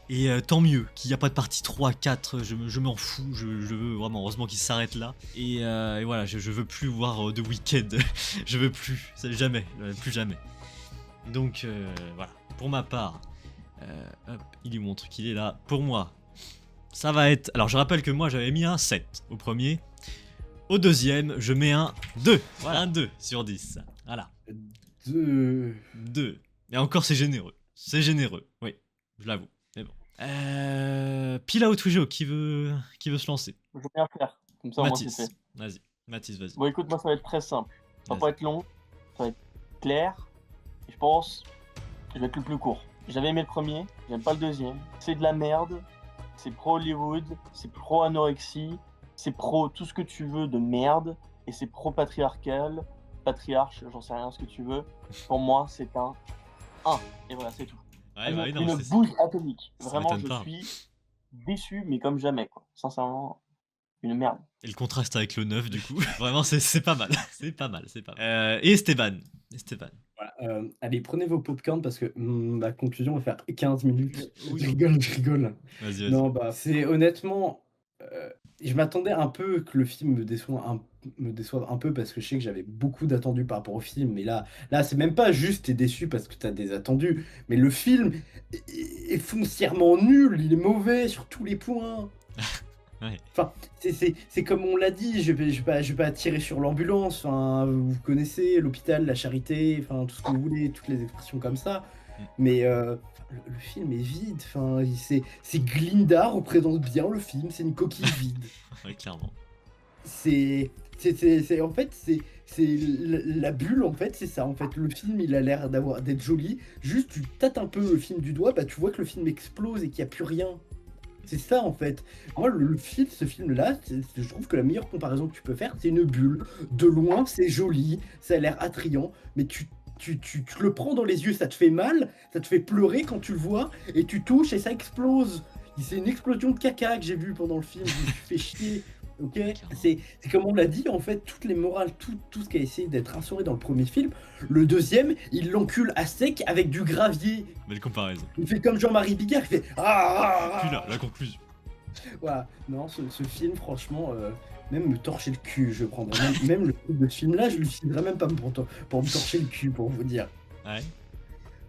Et tant mieux qu'il n'y a pas de partie 3, 4, je m'en fous, je veux vraiment, heureusement qu'il s'arrête là. Et voilà, je veux plus voir de Wicked, je veux plus, jamais, plus jamais. Donc voilà, pour ma part, hop, il lui montre qu'il est là. Pour moi, ça va être... Alors je rappelle que moi j'avais mis un 7 au premier. Au deuxième, je mets un 2. Voilà, un 2 sur 10. Voilà. 2. Et encore c'est généreux. C'est généreux, oui, je l'avoue. Mais bon. Pila ou Tujo, qui veut se lancer? Je vais bien faire, comme ça au moins c'est Mathis, fait. vas-y. Mathis, vas-y. Bon écoute, moi ça va être très simple. Ça va pas être long. ça va être clair. Et je pense que je vais être le plus court. J'avais aimé le premier, j'aime pas le deuxième. C'est de la merde, c'est pro-Hollywood, c'est pro-anorexie, c'est pro tout ce que tu veux de merde, et c'est pro-patriarcal, patriarche, j'en sais rien ce que tu veux. Pour moi, c'est un 1. Et voilà, c'est tout. Ouais, bah oui, non, Une c'est- bouse atomique. ça Vraiment, m'étonne je pas. suis déçu, mais comme jamais, quoi. Sincèrement, une merde. Et le contraste avec le 9 du coup, vraiment c'est pas mal, c'est pas mal, c'est pas mal. Et Esteban. Voilà, allez, prenez vos popcorn parce que ma conclusion va faire 15 minutes. Oui. Je rigole. Vas-y. Non, bah, c'est honnêtement, je m'attendais un peu que le film me déçoive un peu parce que je sais que j'avais beaucoup d'attendus par rapport au film. Mais là, c'est même pas juste t'es déçu parce que t'as des attendus, mais le film est foncièrement nul, il est mauvais sur tous les points. Ouais. Enfin, c'est comme on l'a dit, je vais pas tirer sur l'ambulance. Enfin, vous connaissez l'hôpital, la charité, enfin tout ce que vous voulez, toutes les expressions comme ça. Mais le film est vide. Enfin, c'est Glinda représente bien le film. C'est une coquille vide. Ouais, clairement. En fait, c'est la bulle. En fait, c'est ça. En fait, le film, il a l'air d'être joli. Juste, tu tâtes un peu le film du doigt, bah tu vois que le film explose et qu'il n'y a plus rien. C'est ça en fait. Moi, ce film-là, je trouve que la meilleure comparaison que tu peux faire, c'est une bulle. De loin, c'est joli, ça a l'air attrayant, mais tu le prends dans les yeux, ça te fait mal, ça te fait pleurer quand tu le vois, et tu touches et ça explose. C'est une explosion de caca que j'ai vue pendant le film, je me suis fait chier. Ok, c'est comme on l'a dit, en fait, toutes les morales, tout ce qui a essayé d'être instauré dans le premier film, le deuxième, il l'encule à sec avec du gravier. Belle comparaison. Il fait comme Jean-Marie Bigard, il fait ah. Puis là, la conclusion. Voilà, non, ce film, franchement, même me torcher le cul, je prendrais. Même le truc de ce film-là, je l'utiliserais même pas pour me torcher le cul, pour vous dire. Ouais.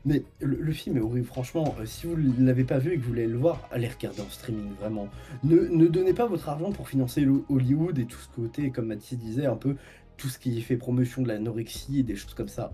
Mais le film est horrible, franchement. Si vous ne l'avez pas vu et que vous voulez le voir, allez regarder en streaming, vraiment. Ne donnez pas votre argent pour financer Hollywood et tout ce côté, comme Mathis disait, un peu tout ce qui fait promotion de l'anorexie et des choses comme ça.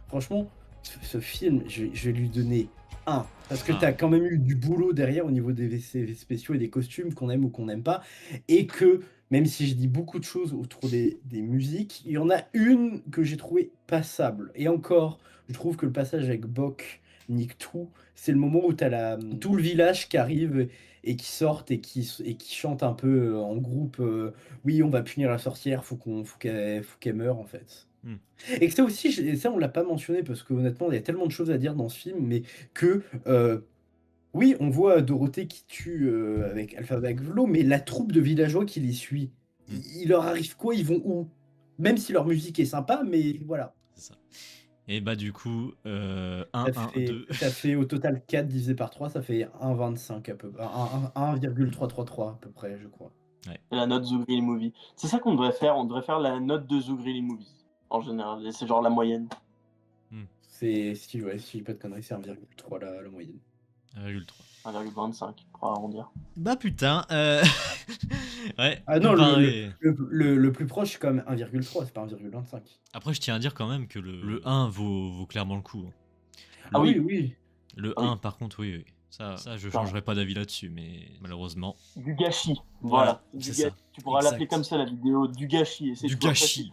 Franchement, ce film, je vais lui donner 1. Parce que Ah. tu as quand même eu du boulot derrière au niveau des effets spéciaux et des costumes, qu'on aime ou qu'on n'aime pas. Et que, même si je dis beaucoup de choses autour des musiques, il y en a une que j'ai trouvée passable. Et encore, je trouve que le passage avec Bok nique tout. C'est le moment où tu as tout le village qui arrive et qui sortent et qui chante un peu en groupe. Oui, on va punir la sorcière, faut qu'elle meure en fait. Et que ça aussi, ça on l'a pas mentionné parce que honnêtement, il y a tellement de choses à dire dans ce film, mais que oui, on voit Dorothée qui tue avec Alphabet Vlo, mais la troupe de villageois qui les suit, il leur arrive quoi? Ils vont où? Même si leur musique est sympa, mais voilà. C'est ça. Et bah du coup, 1, 1, 2. Ça fait au total 4 divisé par 3, ça fait 1,25 à peu près. 1,333 à peu près, je crois. Ouais. La note Zougrilly Movie. C'est ça qu'on devrait faire, on devrait faire la note de Zougrilly Movie, en général. Et c'est genre la moyenne. Si je dis pas de conneries, c'est 1,3 la moyenne. 1,3. 1,25 pour arrondir. Bah putain, ouais. Ah non, pareil. le plus proche, c'est quand même 1,3, c'est pas 1,25. Après, je tiens à dire quand même que le 1 vaut clairement le coup. Ah oui. Oui. Le Oui. 1, par contre, oui. Ça je changerai pas d'avis là-dessus, mais malheureusement. Du gâchis. Voilà, Du c'est gâchis. ça. Tu pourras Exact. l'appeler comme ça la vidéo, du gâchis. Et c'est Du tout. Après, gâchis.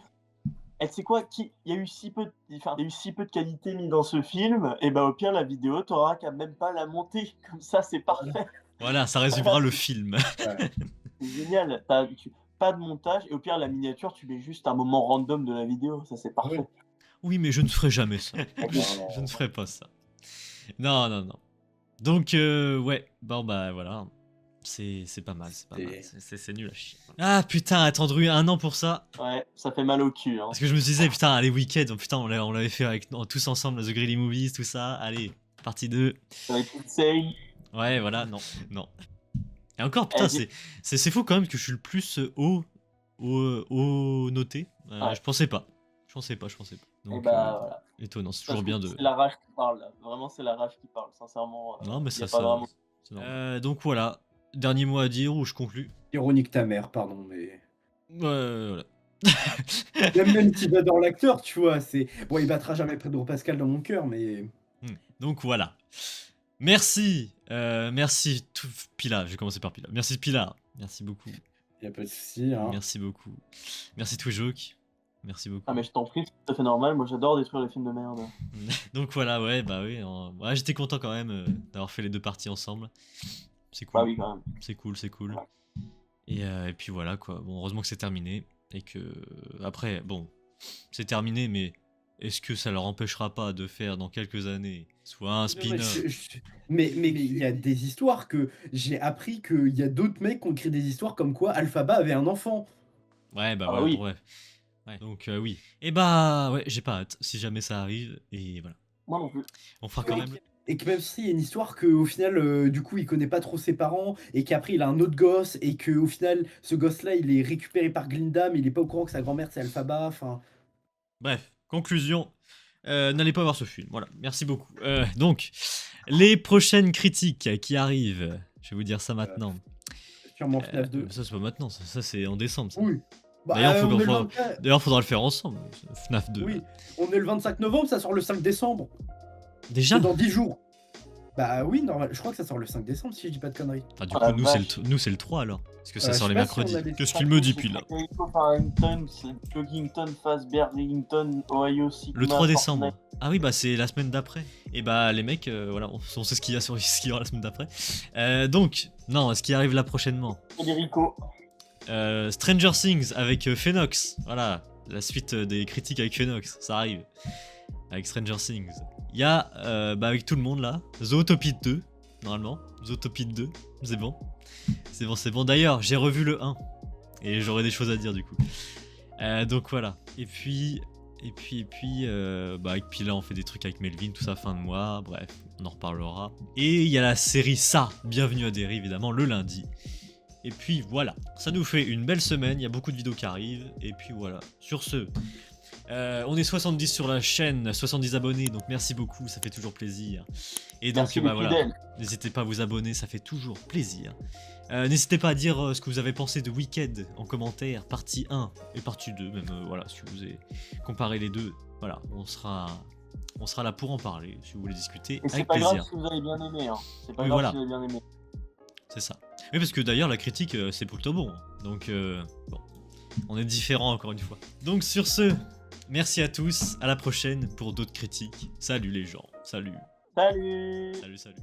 et tu sais quoi, il y a eu si peu de qualité mis dans ce film, et bah au pire la vidéo t'auras qu'à même pas la monter, comme ça c'est parfait. Voilà, ça résumera le film. Ouais. C'est génial, pas de montage, et au pire la miniature tu mets juste un moment random de la vidéo, ça c'est parfait. Ouais. Oui, mais je ne ferai jamais ça. Non. Je ne ferai pas ça. Non. Donc, ouais, bon bah voilà. C'est pas mal, c'est nul à chier. Ah putain, attendre 1 an pour ça. Ouais, ça fait mal au cul. Hein. Parce que je me disais, putain, allez, week-end, putain, on l'avait fait tous ensemble, The Greedy Movies, tout ça. Allez, partie 2. Ça va être insane. Ouais, voilà, non. Et encore, putain, c'est fou quand même que je suis le plus haut noté. Ouais. Je pensais pas. Donc, Et bah voilà. étonnant, c'est toujours bien de... C'est la rage qui parle, là. Vraiment c'est la rage qui parle, sincèrement. Non, mais y a ça, pas vraiment... c'est normal. Donc voilà, dernier mot à dire ou je conclus. Ironique ta mère, pardon, mais... Voilà. Même si j'adore l'acteur, tu vois, c'est... Bon, il battra jamais Pedro Pascal dans mon cœur, mais... Donc voilà. Merci. Merci Pila. Je vais commencer par Pila. Merci Pila. Merci beaucoup. Y a pas de souci, hein. Merci beaucoup. Merci Twijoke. Merci beaucoup. Ah mais je t'en prie, c'est tout à fait normal, moi j'adore détruire les films de merde. Donc voilà, ouais, bah oui. Ouais, j'étais content quand même d'avoir fait les 2 parties ensemble. C'est Bah cool. oui quand même. C'est cool, c'est cool. Et puis voilà quoi. Bon, heureusement que c'est terminé. Et que. Après, bon, c'est terminé, mais est-ce que ça leur empêchera pas de faire dans quelques années soit un Non, mais spin-off? mais il y a des histoires que j'ai appris qu'il y a d'autres mecs qui ont écrit des histoires comme quoi Alphaba avait un enfant. Ouais, bah Ah bah voilà, oui. bon, bref. Ouais, donc oui. Et bah ouais, j'ai pas hâte si jamais ça arrive. Et voilà. Moi non plus. On fera quand même. Et que même s'il y a une histoire qu'au final, du coup, il connaît pas trop ses parents, et qu'après il a un autre gosse, et qu'au final, ce gosse-là, il est récupéré par Glinda, mais il est pas au courant que sa grand-mère c'est Alphaba, enfin... Bref, conclusion. N'allez pas voir ce film. Voilà, merci beaucoup. Donc, les prochaines critiques qui arrivent. Je vais vous dire ça maintenant. Sûrement FNAF 2. Ça, c'est pas maintenant, ça c'est en décembre. Ça. Oui. Bah, D'ailleurs, on est le 24 D'ailleurs, faudra le faire ensemble. FNAF 2. Oui, là. on est le 25 novembre, ça sort le 5 décembre. Déjà C'est dans 10 jours. Bah oui, normal. Je crois que ça sort le 5 décembre si je dis pas de conneries. Ah, du Oh coup, la nous, vache. c'est le 3 alors. Parce que ça Je sort sais les pas si on mercredis. a des- Qu'est-ce qu'il me dit, puis là Jericho, Farrington, Chuggington, Fazbear, Rillington, Ohio, Sigma, Le 3 décembre. Fortnite. Ah oui, bah c'est la semaine d'après. Et bah les mecs, voilà, on sait ce qu'il y a sur ce qu'il y aura la semaine d'après. Donc, non, ce qui arrive là prochainement. Jericho. Stranger Things avec Phoenix. Voilà, la suite des critiques avec Phoenix, ça arrive. Avec Stranger Things. Il y a, bah avec tout le monde là, Zootopie 2, normalement. Zootopie 2, c'est bon. C'est bon. D'ailleurs, j'ai revu le 1. Et j'aurai des choses à dire du coup. Donc voilà. Et puis là on fait des trucs avec Melvin, tout ça fin de mois, bref, on en reparlera. Et il y a la série Ça, Bienvenue à Derry évidemment, le lundi. Et puis voilà, ça nous fait une belle semaine, il y a beaucoup de vidéos qui arrivent, et puis voilà. Sur ce, on est 70 sur la chaîne, 70 abonnés, donc merci beaucoup, ça fait toujours plaisir. Et donc Merci bah les voilà, fidèles. n'hésitez pas à vous abonner, ça fait toujours plaisir. N'hésitez pas à dire ce que vous avez pensé de Wicked en commentaire, partie 1 et partie 2, même voilà, si vous avez comparé les deux, voilà, on sera là pour en parler, si vous voulez discuter, Et c'est avec pas grave plaisir. si vous avez bien aimé. Hein. C'est pas Oui, grave voilà. si vous avez bien aimé. C'est ça. Oui, parce que d'ailleurs, la critique, c'est plutôt bon. Donc, bon, on est différents encore une fois. Donc, sur ce, merci à tous, à la prochaine pour d'autres critiques. Salut les gens, salut. Salut. Salut.